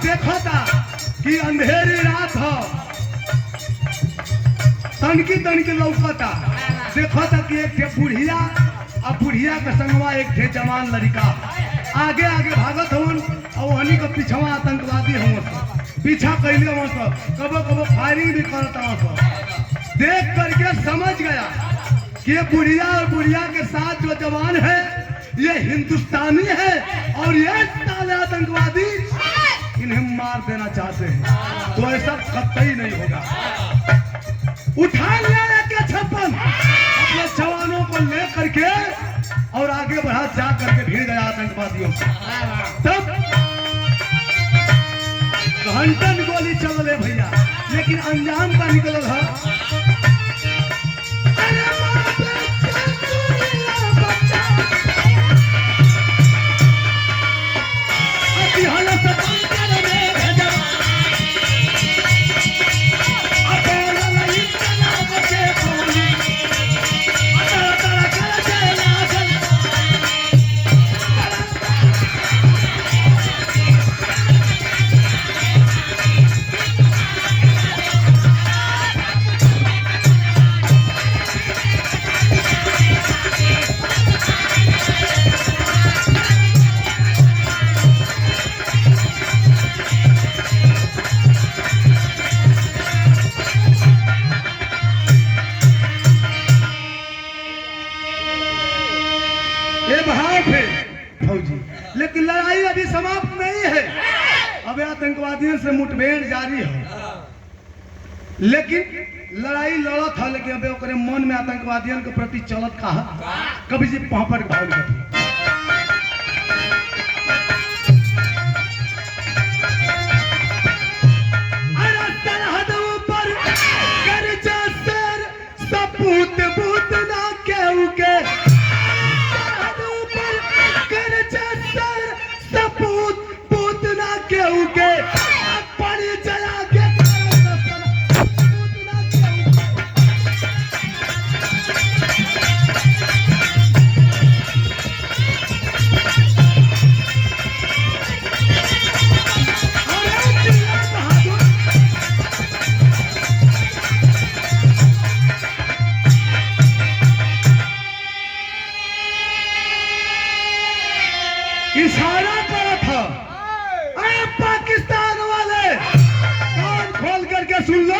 देखा था कि अंधेरी रात हो, तनकी लौकता, देखा था कि एक थे बुढ़िया और बुढ़िया के संगवा एक थे जवान लड़का आगे आगे भागत हवन और वहनी का पीछवा आतंकवादी हवन, पीछा कैले हवन, कबो कबो फायरिंग भी करता हवन। देख करके समझ गया कि ये बुढ़िया और बुढ़िया के साथ जो जवान है ये हिंदुस्तानी है और ये साले आतंकवादी इन्हें मार देना चाहते हैं, तो ऐसा कतई नहीं होगा। उठा लिया AK-56 अपने जवानों को ले करके और आगे बढ़ा, जा करके भिड़ गया आतंकवादियों से। तब घंटन गोली चल रहे भैया, लेकिन अंजाम का निकल है। फौजी, लेकिन लड़ाई अभी समाप्त नहीं है, अब आतंकवादियों से मुठभेड़ जारी है। लेकिन लड़ाई लड़ा था, लेकिन अब ओकरे मन में आतंकवादियों के प्रति चलत कहा कभी जी पापड़ भाव कर सपूत बूत ना केहू के, सपूत बूत ना केहू के, पानी जला के इशारा करा था। अरे पाकिस्तान वाले कान खोल करके सुन लो,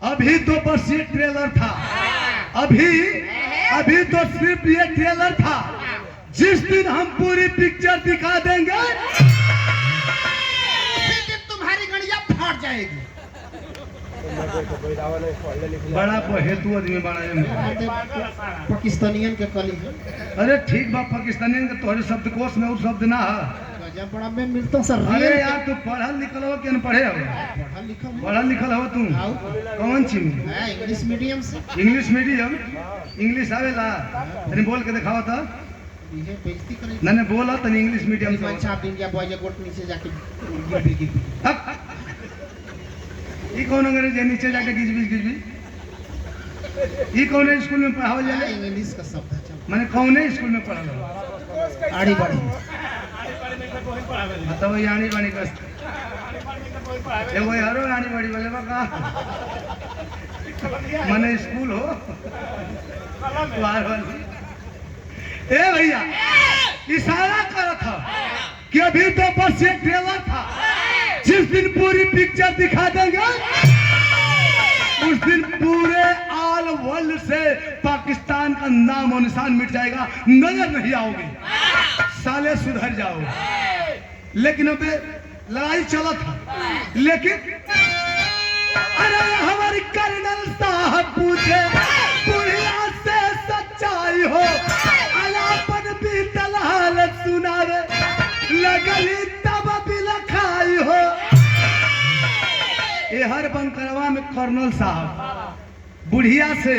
अभी तो बस ये ट्रेलर था, अभी तो सिर्फ ये ट्रेलर था। जिस दिन हम पूरी पिक्चर दिखा देंगे उसी दिन तुम्हारी गड़िया फट जाएगी। बड़ा हेतु आदमी बना पाकिस्तानियन के कली। अरे ठीक बा, पाकिस्तानियन के तोहरे शब्दकोश में वो शब्द ना है। गजब बड़ा में मिलता सर। अरे यार तू पढ़ल लिखल हो कि अनपढ़े हो? पढ़ल लिखल हो तू? कौन चीज? इंग्लिश मीडियम से। English medium? इंग्लिश आवेला? तनी बोल के दिखाओ तो। ये बेइज्जती करे। ना बोला तनी इंग्लिश मीडियम से। अच्छा आप इंडिया बॉय कोट नीचे जाके ई कौन अंग्रेजी नीचे जाके गिजबिज ई कौन स्कूल में पढ़ावल जाला? इंग्लिश का शब्द है। माने कौन स्कूल में पढ़ल हो? आड़ी बाड़ी बताओ यानी बानी का एगो यारो यानी बाड़ी बोले का माने स्कूल हो ए भैया इशारा करा था कि अभी तो बस ये ट्रेलर था। जिस दिन पूरी पिक्चर दिखा देंगे उस दिन पूरे ऑल वर्ल्ड से पाकिस्तान का नाम और निशान मिट जाएगा, नजर नहीं आओगे, साले सुधर जाओ। लेकिन अब लड़ाई चला था, लेकिन अरे हमारे कर्नल साहब पूछे बुढ़िया से सच्चाई हो, अलापन भी तलहाल सुनावे लगली तब भी लखाई हो। ये हर बंकरवा में कर्नल साहब बुढ़िया से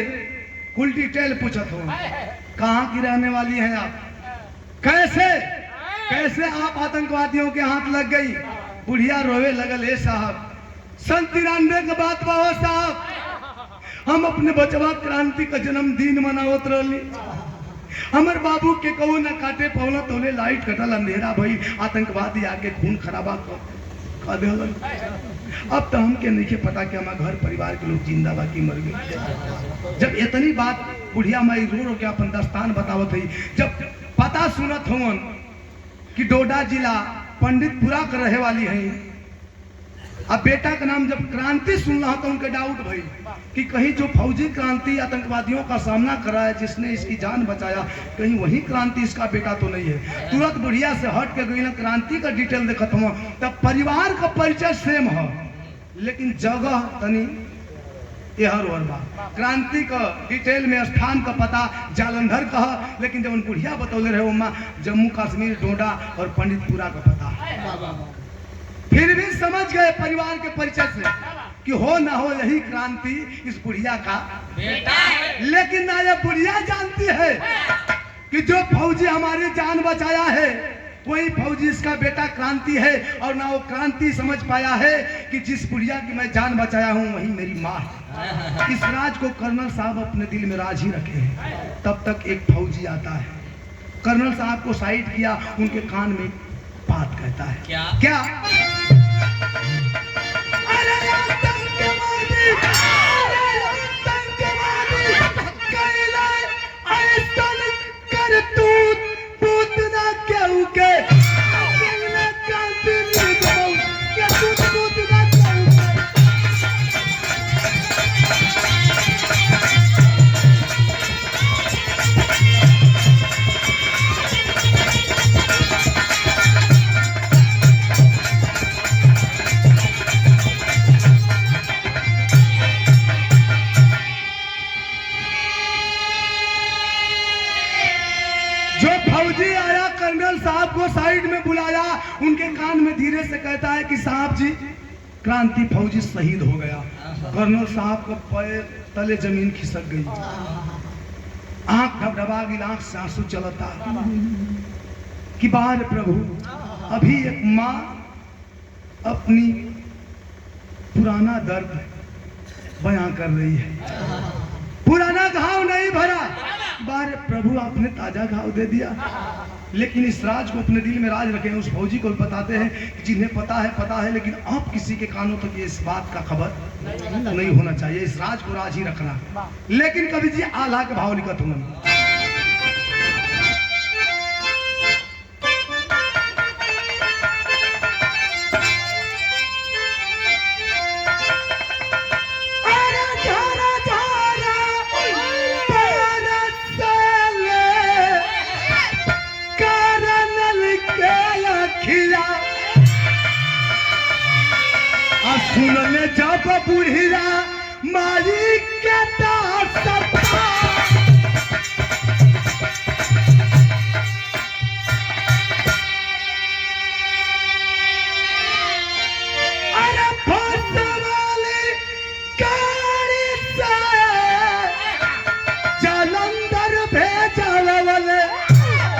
कुल डिटेल पूछत हो, कहाँ की रहने वाली हैं आप, कैसे आप आतंकवादियों के हाथ लग गई। बुढ़िया रोवे लगल, हे साहब सन 93 के बात बाबा साहब, हम अपने बचवा क्रांति का जन्मदिन मनावत रही, हमार बाबू के कहू न काटे पवला तोले लाइट कटल, अंधेरा भई, आतंकवादी आके खून खराबा कर खा दे। अब तो हमके नहीं के पता कि हमारे घर परिवार के लोग जिंदा बाकी मर गए। जब इतनी बात बुढ़िया माई रो रो के अपन दस्तान बतावत है, जब पता सुनत हवन कि डोडा जिला पंडितपुरा का रहे वाली है, अब बेटा का नाम जब क्रांति सुन रहा तो उनके डाउट भई कि कहीं जो फौजी क्रांति आतंकवादियों का सामना करा है, जिसने इसकी जान बचाया, कहीं वही क्रांति इसका बेटा तो नहीं है। तुरंत बुढ़िया से हट के गई ना, क्रांति का डिटेल देखत हुआ, तब परिवार का परिचय सेम है लेकिन जगह तनी एहर ओहर बा। क्रांति का डिटेल में स्थान का पता जालंधर का है, लेकिन जब बुढ़िया बतौले रहे उमा जम्मू कश्मीर डोडा और पंडितपुरा का पता। फिर भी समझ गए परिवार के परिचय से कि हो ना हो यही क्रांति इस बुढ़िया का बेटा है। लेकिन ना ये बुढ़िया जानती है कि जो फौजी हमारी जान बचाया है वही फौजी इसका बेटा क्रांति है, और ना वो क्रांति समझ पाया है कि जिस बुढ़िया की मैं जान बचाया हूँ वही मेरी माँ है। इस राज को कर्नल साहब अपने दिल में राज ही रखे हैं। तब तक एक फौजी आता है, कर्नल साहब को साइड किया, उनके कान में बात कहता है। क्या? अरे आतंकवादी, अरे आतंकवादी, कैला ऐसन करतूत पूतना केहू के, कैला क्रांति निर्दोष के पूतना केहू के। कर्नल साहब को साइड में बुलाया, उनके कान में धीरे से कहता है कि साहब जी क्रांति फौजी शहीद हो गया। कर्नल साहब का पैर तले जमीन खिसक गई, आंख ढबढबा गई, आंख से आंसू चलता कि बाहर प्रभु अभी एक माँ अपनी पुराना दर्द बयां कर रही है। पुराना घाव नहीं भरा, बार प्रभु आपने ताजा घाव दे दिया। लेकिन इस राज को अपने दिल में राज रखे हैं। उस फौजी को बताते हैं कि जिन्हें पता है, लेकिन आप किसी के कानों तक इस बात का खबर नहीं होना चाहिए। इस राज को राज ही रखना। लेकिन कवि जी आल्हा के भाव लिखत हूँ, सुनने जब बुढ़िया मारी के दास अरे वाली गाड़ी से जालंधर भेजल वाले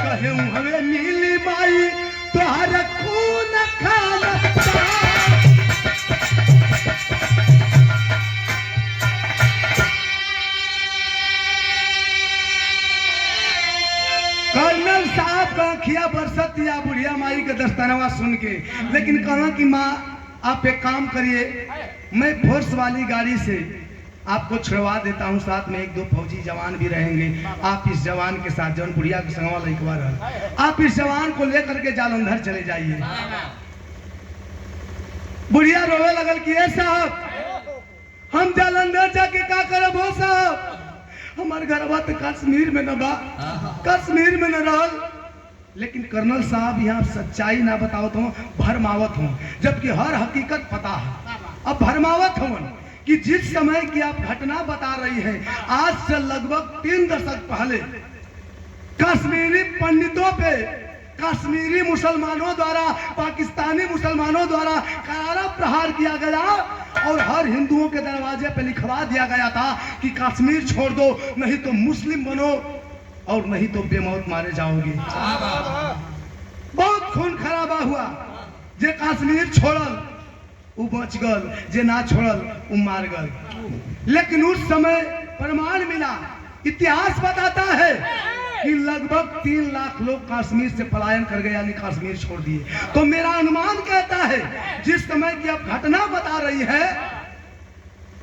कहूँ हमें नीली माई तोहर खून खाना। कर्नल साहब का अखिया बरसत या बुढ़िया माई का दस्तानवा सुन के, लेकिन कहा कि माँ आप एक काम करिए, मैं फोर्स वाली गाड़ी से आपको छुड़वा देता हूँ, साथ में एक दो फौजी जवान भी रहेंगे। आप इस जवान के साथ, जवान बुढ़िया के संगवा लइकवा रहा, आप इस जवान को लेकर के जालंधर चले जाइए। बुढ़िया रोवे लगल कि ए साहब हम जालंधर जाके क्या करब हो साहब, हमारे घरवा तो कश्मीर में न बा, कश्मीर में न रहल। लेकिन कर्नल साहब यहाँ सच्चाई ना बताओ तो भरमावत हूँ, जबकि हर हकीकत पता है। अब भरमावत हूँ कि जिस समय की आप घटना बता रही हैं, आज से लगभग 3 दशक पहले कश्मीरी पंडितों पे कश्मीरी मुसलमानों द्वारा, पाकिस्तानी मुसलमानों द्वारा करारा प्रहार किया गया और हर हिंदुओं के दरवाजे पे लिखवा दिया गया था कि कश्मीर छोड़ दो, नहीं तो मुस्लिम बनो और नहीं तो बेमौत मारे जाओगे। बहुत खून खराबा हुआ। जे कश्मीर छोड़ल वो बच गल, जे ना छोड़ल वो मार गल। लेकिन उस समय प्रमाण मिला, इतिहास बताता है कि लगभग 3 लाख लोग कश्मीर से पलायन कर गए, यानी कश्मीर छोड़ दिए। तो मेरा अनुमान कहता है जिस समय की अब घटना बता रही है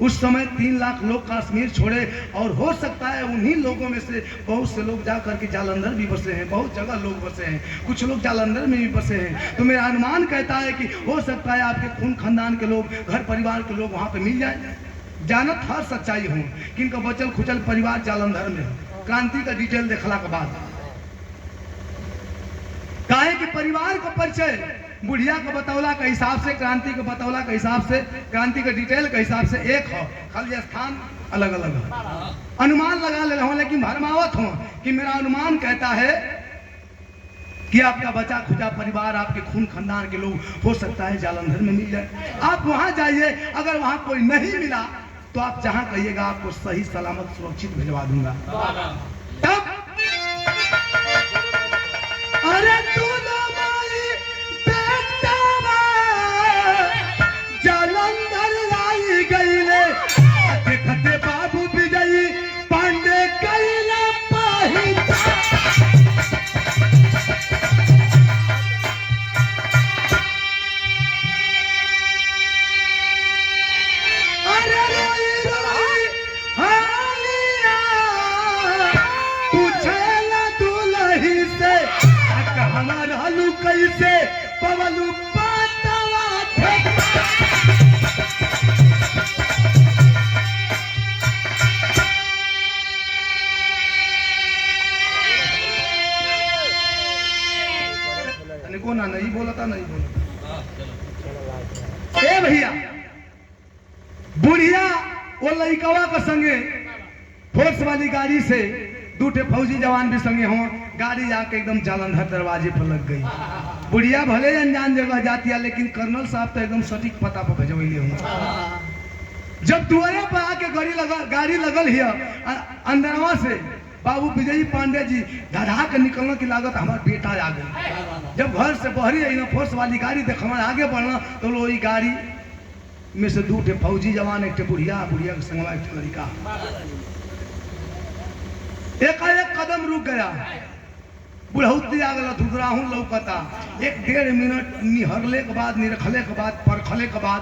उस समय 3 लाख लोग कश्मीर छोड़े, और हो सकता है उन्हीं लोगों में से बहुत से लोग जा करके जालंधर भी बसे हैं, बहुत जगह लोग बसे हैं, कुछ लोग जालंधर में भी बसे हैं। तो मेरा अनुमान कहता है कि हो सकता है आपके खून खानदान के लोग, घर परिवार के लोग वहां पे मिल जाए। जानत हर सच्चाई हूँ कि इनका बचल खुचल परिवार जालंधर में क्रांति का डिटेल देखला के बाद काहे कि परिवार का परिचय बुढ़िया के बतौला के हिसाब से, क्रांति के बतौला के हिसाब से, क्रांति के डिटेल के हिसाब से एक हो, खाली स्थान अलग अलग है। अनुमान लगा ले रहा हूं, लेकिन भरमावत हूं कि मेरा अनुमान कहता है कि आपका बचा खुचा परिवार, आपके खून खानदान के लोग हो सकता है जालंधर में मिल जाए। आप वहां जाइए, अगर वहां कोई नहीं मिला तो आप जहां कहिएगा आपको सही सलामत सुरक्षित भिजवा दूंगा। तब अरे तू जालंधर लाई गईले देखते बाबू विजयी पांडे कैला पाहिता। अरे रोई रोई हालिया पूछेला दुलही से कहना रहलू कैसे पवलू पातवा थे। ना नहीं बोला था, नहीं बोला। ए भैया बुढ़िया वो लड़कवा के संगे फोर्स वाली गाड़ी से 2 फौजी जवान भी संगे हो, गाड़ी जाके एकदम जालंधर दरवाजे पर लग गई। बुढ़िया भले अनजान जगह जाती है, लेकिन कर्नल साहब तो एकदम सटीक पता पर भेजवैले हूँ। जब दुआरे पर आके गाड़ी लगल है अंदरवा से, बाबू विजयी पांडे जी धड़ा के निकलने की लागत हमारा बेटा आ गई। जब घर से बहरी आई फोर्स वाली गाड़ी देख हमारे आगे बढ़ना, तो लो ये गाड़ी में से 2 फौजी जवान, एक बुढ़िया, बुढ़िया के संगवा एक लड़का, एकाएक कदम रुक गया। बुढ़ौती आ गया, धुधराहू लौकता। 1-1.5 मिनट निहरले के बाद, निरखले के बाद, परखले के बाद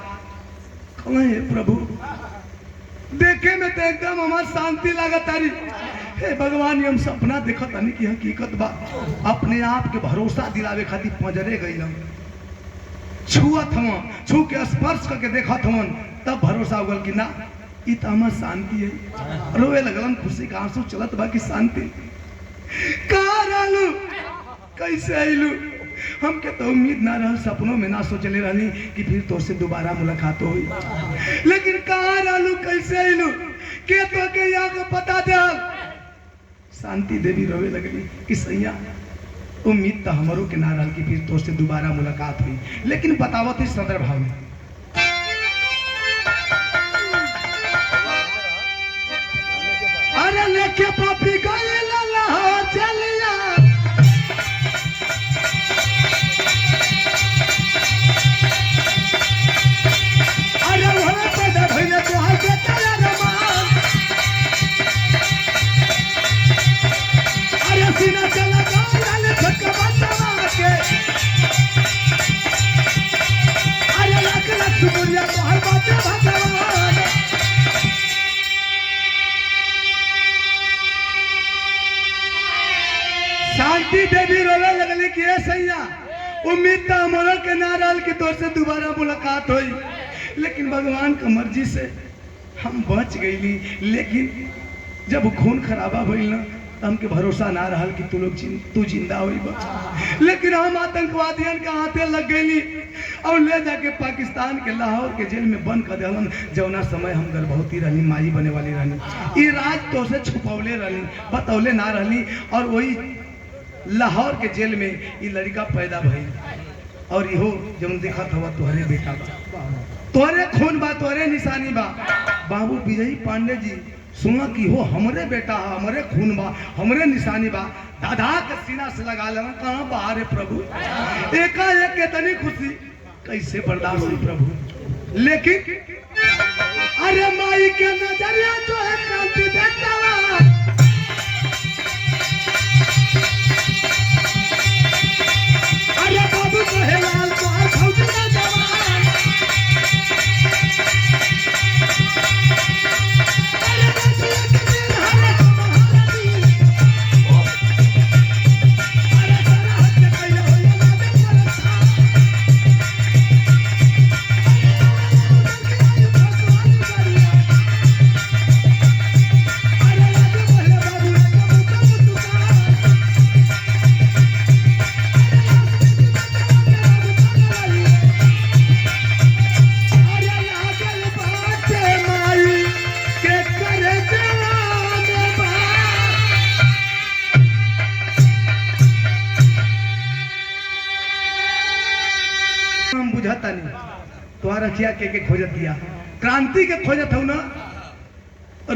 कहे प्रभु देखे में तो एकदम हमार शांति लागत तारी। हे भगवान, हम सपना देखत नहीं कि हकीकत बा। अपने आप के भरोसा दिलावे खातिर पजरे गई, छुअत हम, छू के स्पर्श करके देखत हम, तब भरोसा हो गल कि ना ई तो हमार शांति है। रोए लगलन, खुशी का आंसू चलत बा कि शांति। कहाँ रहलू, कैसे आइलू? हमके तो उम्मीद ना रहा, सपनों में ना सोचले रहनी कि फिर तो से दोबारा मुलाकात हुई। लेकिन कहाँ रहलू, कैसे आइलू, के तो के यहाँ को पता दे। शांति देवी रोवे लगली कि सैया उम्मीद तो हमारो के ना रहा कि फिर तो से दोबारा मुलाकात हुई, लेकिन बतावत इस सदर भाव में। अरे लेके पापी गए लाहौर चलिया, अरे वहाँ पैदा भैया तो हाथ देता है रमान। अरे सीना चला गाले फटका बंदवा के, अरे लाख लाख शुक्रिया तो हर बात भगवान। शांति देवी रोने लगली कि सैया उम्मीद तो हमारा के ना रहा कि तो से दोबारा मुलाकात हुई, लेकिन भगवान की मर्जी से हम बच गईली। लेकिन जब खून खराबा भइल ना, हमके भरोसा ना रहा कि तू जिंदा हुई बच। लेकिन हम आतंकवादियों के हाथे लग गईली और ले जाके पाकिस्तान के लाहौर के जेल में बंद कर दिलन। जौना समय हम गर्भवती रहनी, माई बने वाली रहनी, ये राज तो से छुपौले रहनी, बतौले ना रहनी। और वही लाहौर के जेल में ये लड़का पैदा भइल, और इहो जब देखा था तुहरे बेटा बा, तुहरे खून बा, तुहरे निशानी बा। बाबू विजयी पांडे जी सुना कि हो हमरे बेटा, हमरे खून बा, हमरे निशानी बा। दादा के सीना से लगा लेना, कहाँ बाहर है प्रभु। एकाएक इतनी खुशी कैसे बर्दाश्त हुई प्रभु। लेकिन अरे माई के नजरिया जो है क्रांति देखता हम बुझता नहीं तुम्हारा रखिया के खोजत दिया क्रांति के खोजत हो ना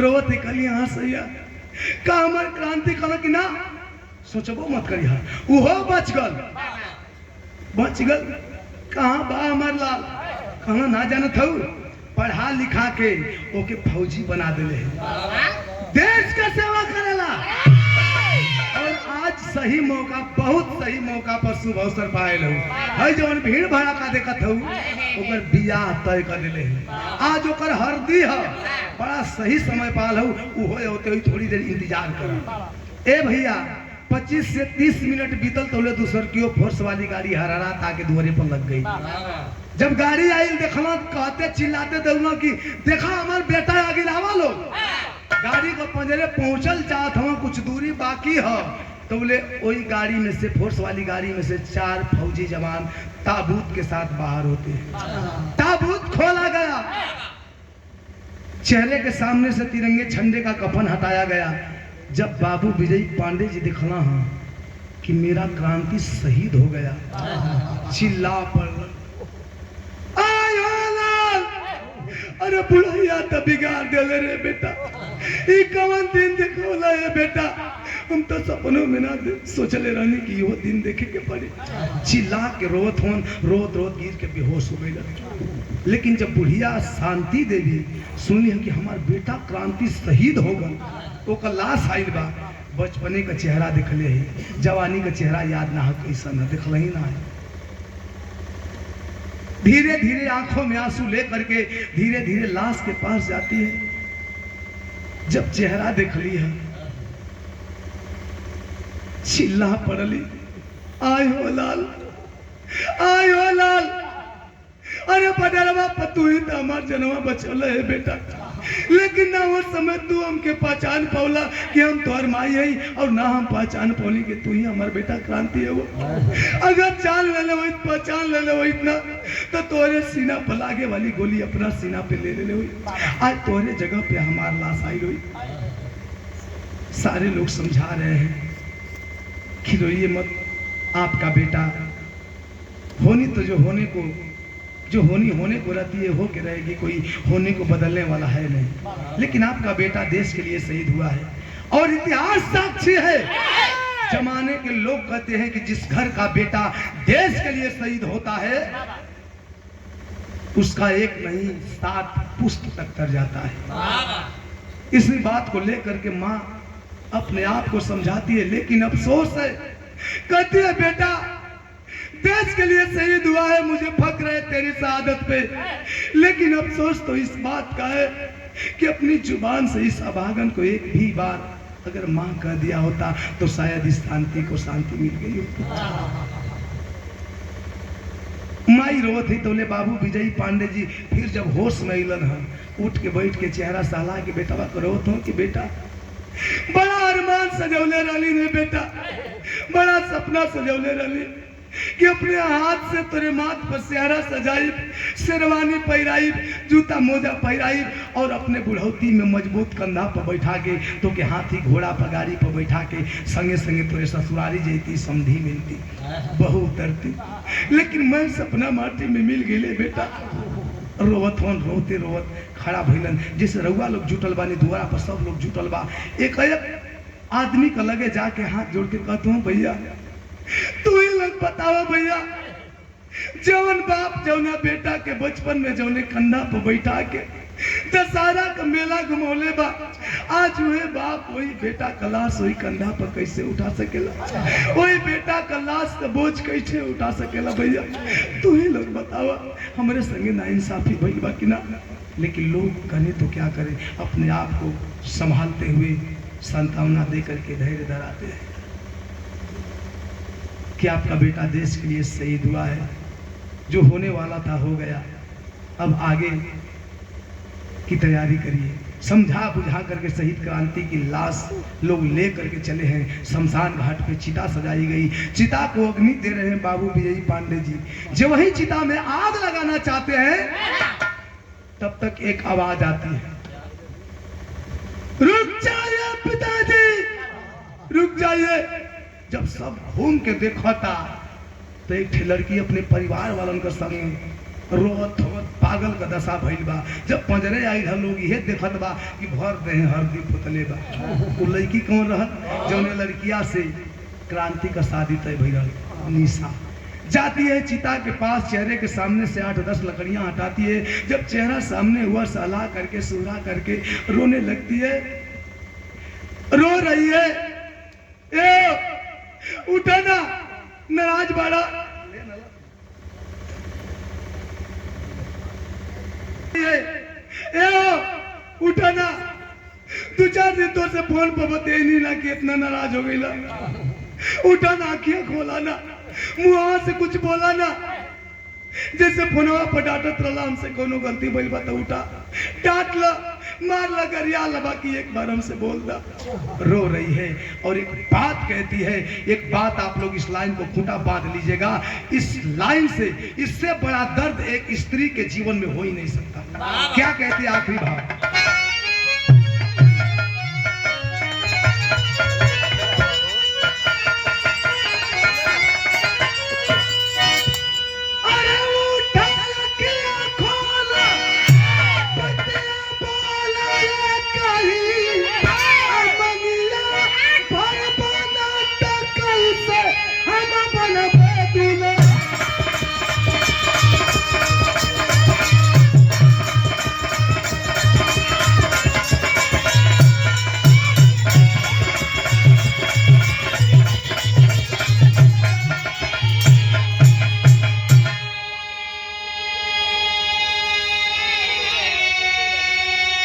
रोवत निकली हाँ सैया का हमार क्रांति कल कि ना सोचबो मत करिया उहो बच गल कहाँ बा हमार लाल कहाँ ना जानत हूँ पढ़ा लिखा के ओके फौजी बना दिले देश का सेवा करेला और आज सही मौका बहुत सही मौका पर शुभ अवसर पाए है जवन भीड़ भड़ाका देखत हूँ ओकर बियाह तय कर दिले आज ओकर हरदी है बड़ा सही समय पाल हूँ उहो होते हुई थोड़ी देर इंतजार कर ए भैया 25 से 30 मिनट बीतल तो दूसर की फोर्स वाली गाड़ी हरारा ताके दुआरे पर लग गई जब गाड़ी आई देखला कहते चिल्लाते दौड़ना कि देखा हमार बेटा आगे लावा लो गाड़ी को पंजरे पहुंचल चाहत हूँ कुछ दूरी बाकी है तो बोले वही गाड़ी में से फोर्स वाली गाड़ी में से 4 फौजी जवान ताबूत के साथ बाहर होते हैं ताबूत खोला गया चेहरे के सामने से तिरंगे झंडे का कफन हटाया गया जब बाबू विजय पांडे जी दिखला हाँ कि मेरा क्रांति शहीद हो गया चिल्ला पड़ अरे बुढ़ैया तो बिगाड़ दिले रे बेटा ई कवन दिन देखोला है बेटा हम तो सपनों में ना सोचले रहनी कि यो दिन देखे के पड़े चिल्ला के रोत गिर के बेहोश हो गई लेकिन जब बुढ़िया शांति देवी सुनली कि हमार बेटा क्रांति शहीद हो गल ओकर लाश आइल बा बचपने का चेहरा देखले है जवानी का चेहरा याद ना है कैसा ना देखल ही ना है धीरे धीरे आंखों में आंसू लेकर के धीरे धीरे लाश के पास जाती है जब चेहरा देख ली है चिल्ला पड़ली आय हो लाल अरे बडरवा पतू ही तो हमार जनवा बचल है बेटा लेकिन ना वो समय तू हमके पहचान पौला कि हम तोहर माई है और ना हम पहचान पौली कि तू ही हमार बेटा क्रांति है वो अगर जान ले ले पहचान ले ले इतना तो तोहरे सीना पर लागे वाली गोली अपना सीना पे ले ले आज तोहरे जगह पे हमार लाश आई हुई सारे लोग समझा रहे हैं कि रोइए मत आपका बेटा होनी तो जो होने को रहती है हो के रहेगी कोई होने को बदलने वाला है नहीं लेकिन आपका बेटा देश के लिए शहीद हुआ है और इतिहास साक्षी है जमाने के लोग कहते हैं कि जिस घर का बेटा देश के लिए शहीद होता है उसका एक नहीं 7 पुश्त तक तर जाता है इसी बात को लेकर के माँ अपने आप को समझाती है लेकिन अफसोस है कहती है बेटा देश के लिए शहीद हुआ है मुझे फक्र है तेरी शहादत पे लेकिन अफसोस तो इस बात का है कि अपनी जुबान से इस अभागन को एक भी बार अगर मां कह दिया होता तो शायद इस शांति को शांति मिल गई होती माई रोत ही तो ले बाबू विजय पांडे जी फिर जब होश में इलन है उठ के बैठ के चेहरा सहला के बेटा को रोत हो कि बेटा बड़ा अरमान सजौले रही ने बेटा बड़ा सपना सजौले रही कि अपने हाथ से तेरे माथ पर सेहरा सजाई शेरवानी पहराई जूता मोजा पहराई और अपने बुढ़ौती में मजबूत कंधा पर बैठा के तो के हाथी घोड़ा पर गाड़ी पर बैठा के संगे संगे तोरे ससुरारी जैती समधी मिलती बहू उतरती लेकिन मैं सपना माटी में मिल गए बेटा रोवत होन रोते रोवत खड़ा भइलन जिस रउआ लोग जुटल बानी दुआरा पर सब लोग जुटल बा एक आदमी का लगे जाके हाथ जोड़ के कहता हूँ भैया तू ही लोग बताओ भैया जवन बाप जौना बेटा के बचपन में जौने कंधा पर बैठा के दशहरा का मेला घुमौले बा आज वही बाप वही बेटा का लाश वही कंधा पर कैसे उठा सकेला वही बेटा का लाश का बोझ कैसे उठा सकेला भैया तू ही लोग बताओ हमारे संगे ना इंसाफी भइल बा कि ना लेकिन लोग कहने तो क्या करें अपने आप को संभालते हुए सांत्वना दे करके धैर्य धराते हैं कि आपका बेटा देश के लिए शहीद हुआ है जो होने वाला था हो गया अब आगे की तैयारी करिए समझा बुझा करके शहीद क्रांति की लाश लोग ले करके चले हैं शमशान घाट पे चिता सजाई गई चिता को अग्नि दे रहे हैं बाबू विजय पांडे जी जब वही चिता में आग लगाना चाहते हैं तब तक एक आवाज आती है रुक जाइए पिताजी रुक जाइए जब सब घूम के देखा था तो एक ठे लड़की अपने परिवार वालन के संग रोवत होवत पागल का दशा भइल बा। जब पंजरे आई हम लोग ये देखत बा कि भर दे हरदी पुतले बा। वो लड़की कौन रहत जौने लड़किया से क्रांति का शादी तय भइल निशा जाती है चिता के पास, चेहरे के सामने से 8-10 लकड़ियां हटाती है। जब चेहरा सामने हुआ सहला करके सुरा करके रोने लगती है, रो रही है। ए उठा ना, नाराज बाड़ा। उठा ना, 2-4 दिन तो से फोन पर बते नहीं ना कि इतना नाराज हो गई ला। उठा ना, आँखियां खोला ना, मुँह से कुछ बोला ना। जैसे फोनवा पर डांटत रहा हमसे कोनो गलती भइल बा तो उठा डांट ला, मार ला, गरिया लबा कि एक बार हमसे बोल दा। रो रही है और एक बात कहती है। एक बात आप लोग इस लाइन को खूंटा बांध लीजिएगा, इस लाइन से इससे बड़ा दर्द एक स्त्री के जीवन में हो ही नहीं सकता। क्या कहती है आखिरी भाव?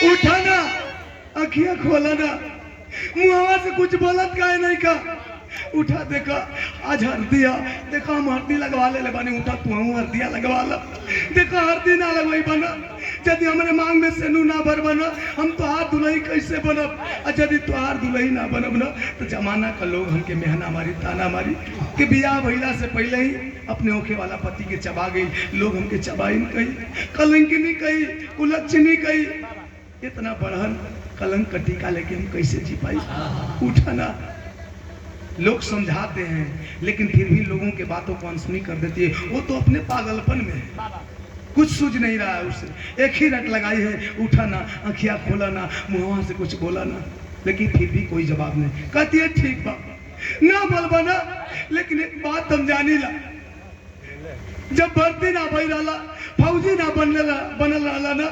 उठा ना, अखियां खोला ना, मुहावा से कुछ बोलत का नहीं का। उठा, देखा आज हरदिया, देखा हम हरदी लगवा ले बानी। उठा तू हरदिया लगवा ला, देखा हरदी ना लगवाई बना। यदि हमारे मांग में सेनू ना भर बना, हम तो हाथ दुलही कैसे बनब? और यदि तुहार दुलही ना बनब ना तो जमाना का लोग हमके मेहना मारी, ताना मारी कि बियाह भइला से पहले ही अपने ओखे वाला पति के चबा गई। लोग हमके चबाइन कही, कलंकिनी कही, कुलच्छनी कही। इतना बढ़न कलंक का टीका लेके हम कैसे जी पाई? उठा ना, लोग समझाते हैं लेकिन फिर भी लोगों के बातों को अनसुनी कर देती है। वो तो अपने पागलपन में है, कुछ सूझ नहीं रहा है उसे। एक ही रट लगाई है, उठा ना, आँखियां खोला ना, मुँह से कुछ बोला ना, लेकिन फिर भी कोई जवाब नहीं। कहती है ठीक बा ना बोलबा ना, लेकिन एक बात हम जानी ला, जब भर्ती ना भई रहा, फौजी ना बनल रहा ना,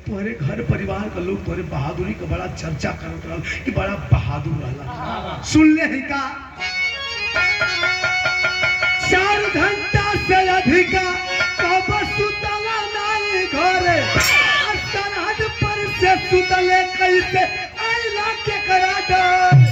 तुम्हारे घर परिवार का लोग तुम्हारे बहादुरी का बड़ा चर्चा करत रहा कि बड़ा बहादुर रहा। सुन ले ही का 4 घंटा से अधिका सुतला नहीं घरे, सरहद पर से सुतले कैसे आइला के करा डर।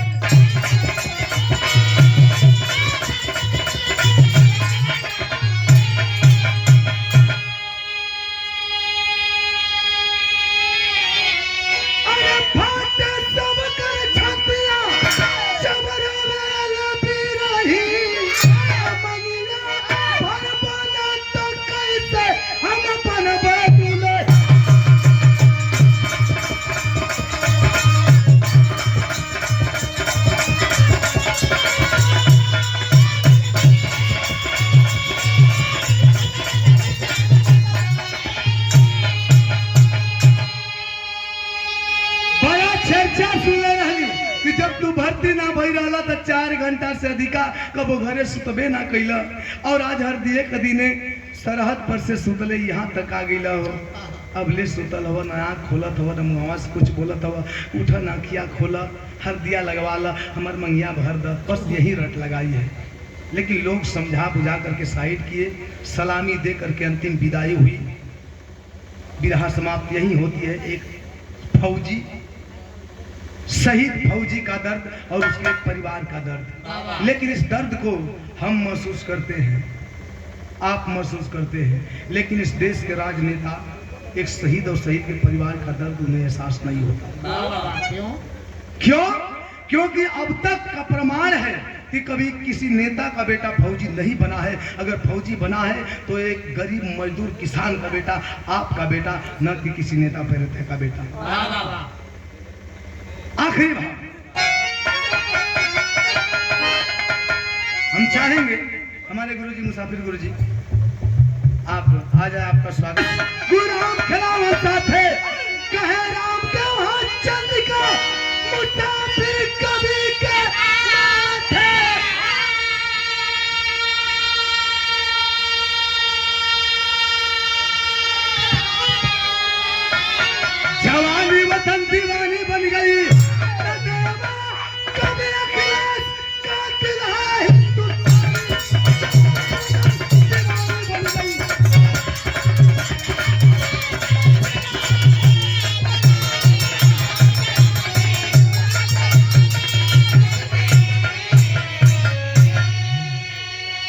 कि जब तू भर्ती ना भई रहा तो 4 घंटा से अधिका कबो घरे सुतबे ना कैला, और आज हर दिए कदी ने सरहद पर से सुतले यहाँ तक आ गईला हो। अब ले सुतल हो ना, आँख खोलत हो ना, मुँहवा से कुछ बोलत हो। उठा ना, आँखिया खोला, हर दिया लगवा ला, हमार मंगिया भर द, बस यही रट लगाई है। लेकिन लोग समझा बुझा करके साइड किए, सलामी दे करके अंतिम विदाई हुई। विरह समाप्त यही होती है। एक फौजी, शहीद फौजी का दर्द और उसके परिवार का दर्द। लेकिन इस दर्द को हम महसूस करते हैं, आप महसूस करते हैं, लेकिन इस देश के राजनेता, एक शहीद और शहीद के परिवार का दर्द उन्हें एहसास नहीं होता। क्यों? क्योंकि अब तक का प्रमाण है कि कभी किसी नेता का बेटा फौजी नहीं बना है। अगर फौजी बना है तो एक गरीब मजदूर किसान का बेटा, आपका बेटा, न कि किसी नेता प्रेरित का बेटा। आखिरी भाव हम चाहेंगे हमारे गुरुजी मुसाफिर गुरुजी आप आ जाए, आपका स्वागत। गुरु राम खिलाओ साथे, कहे राम के वहाँ चंद्रिका, मुसाफिर कवि के माथे।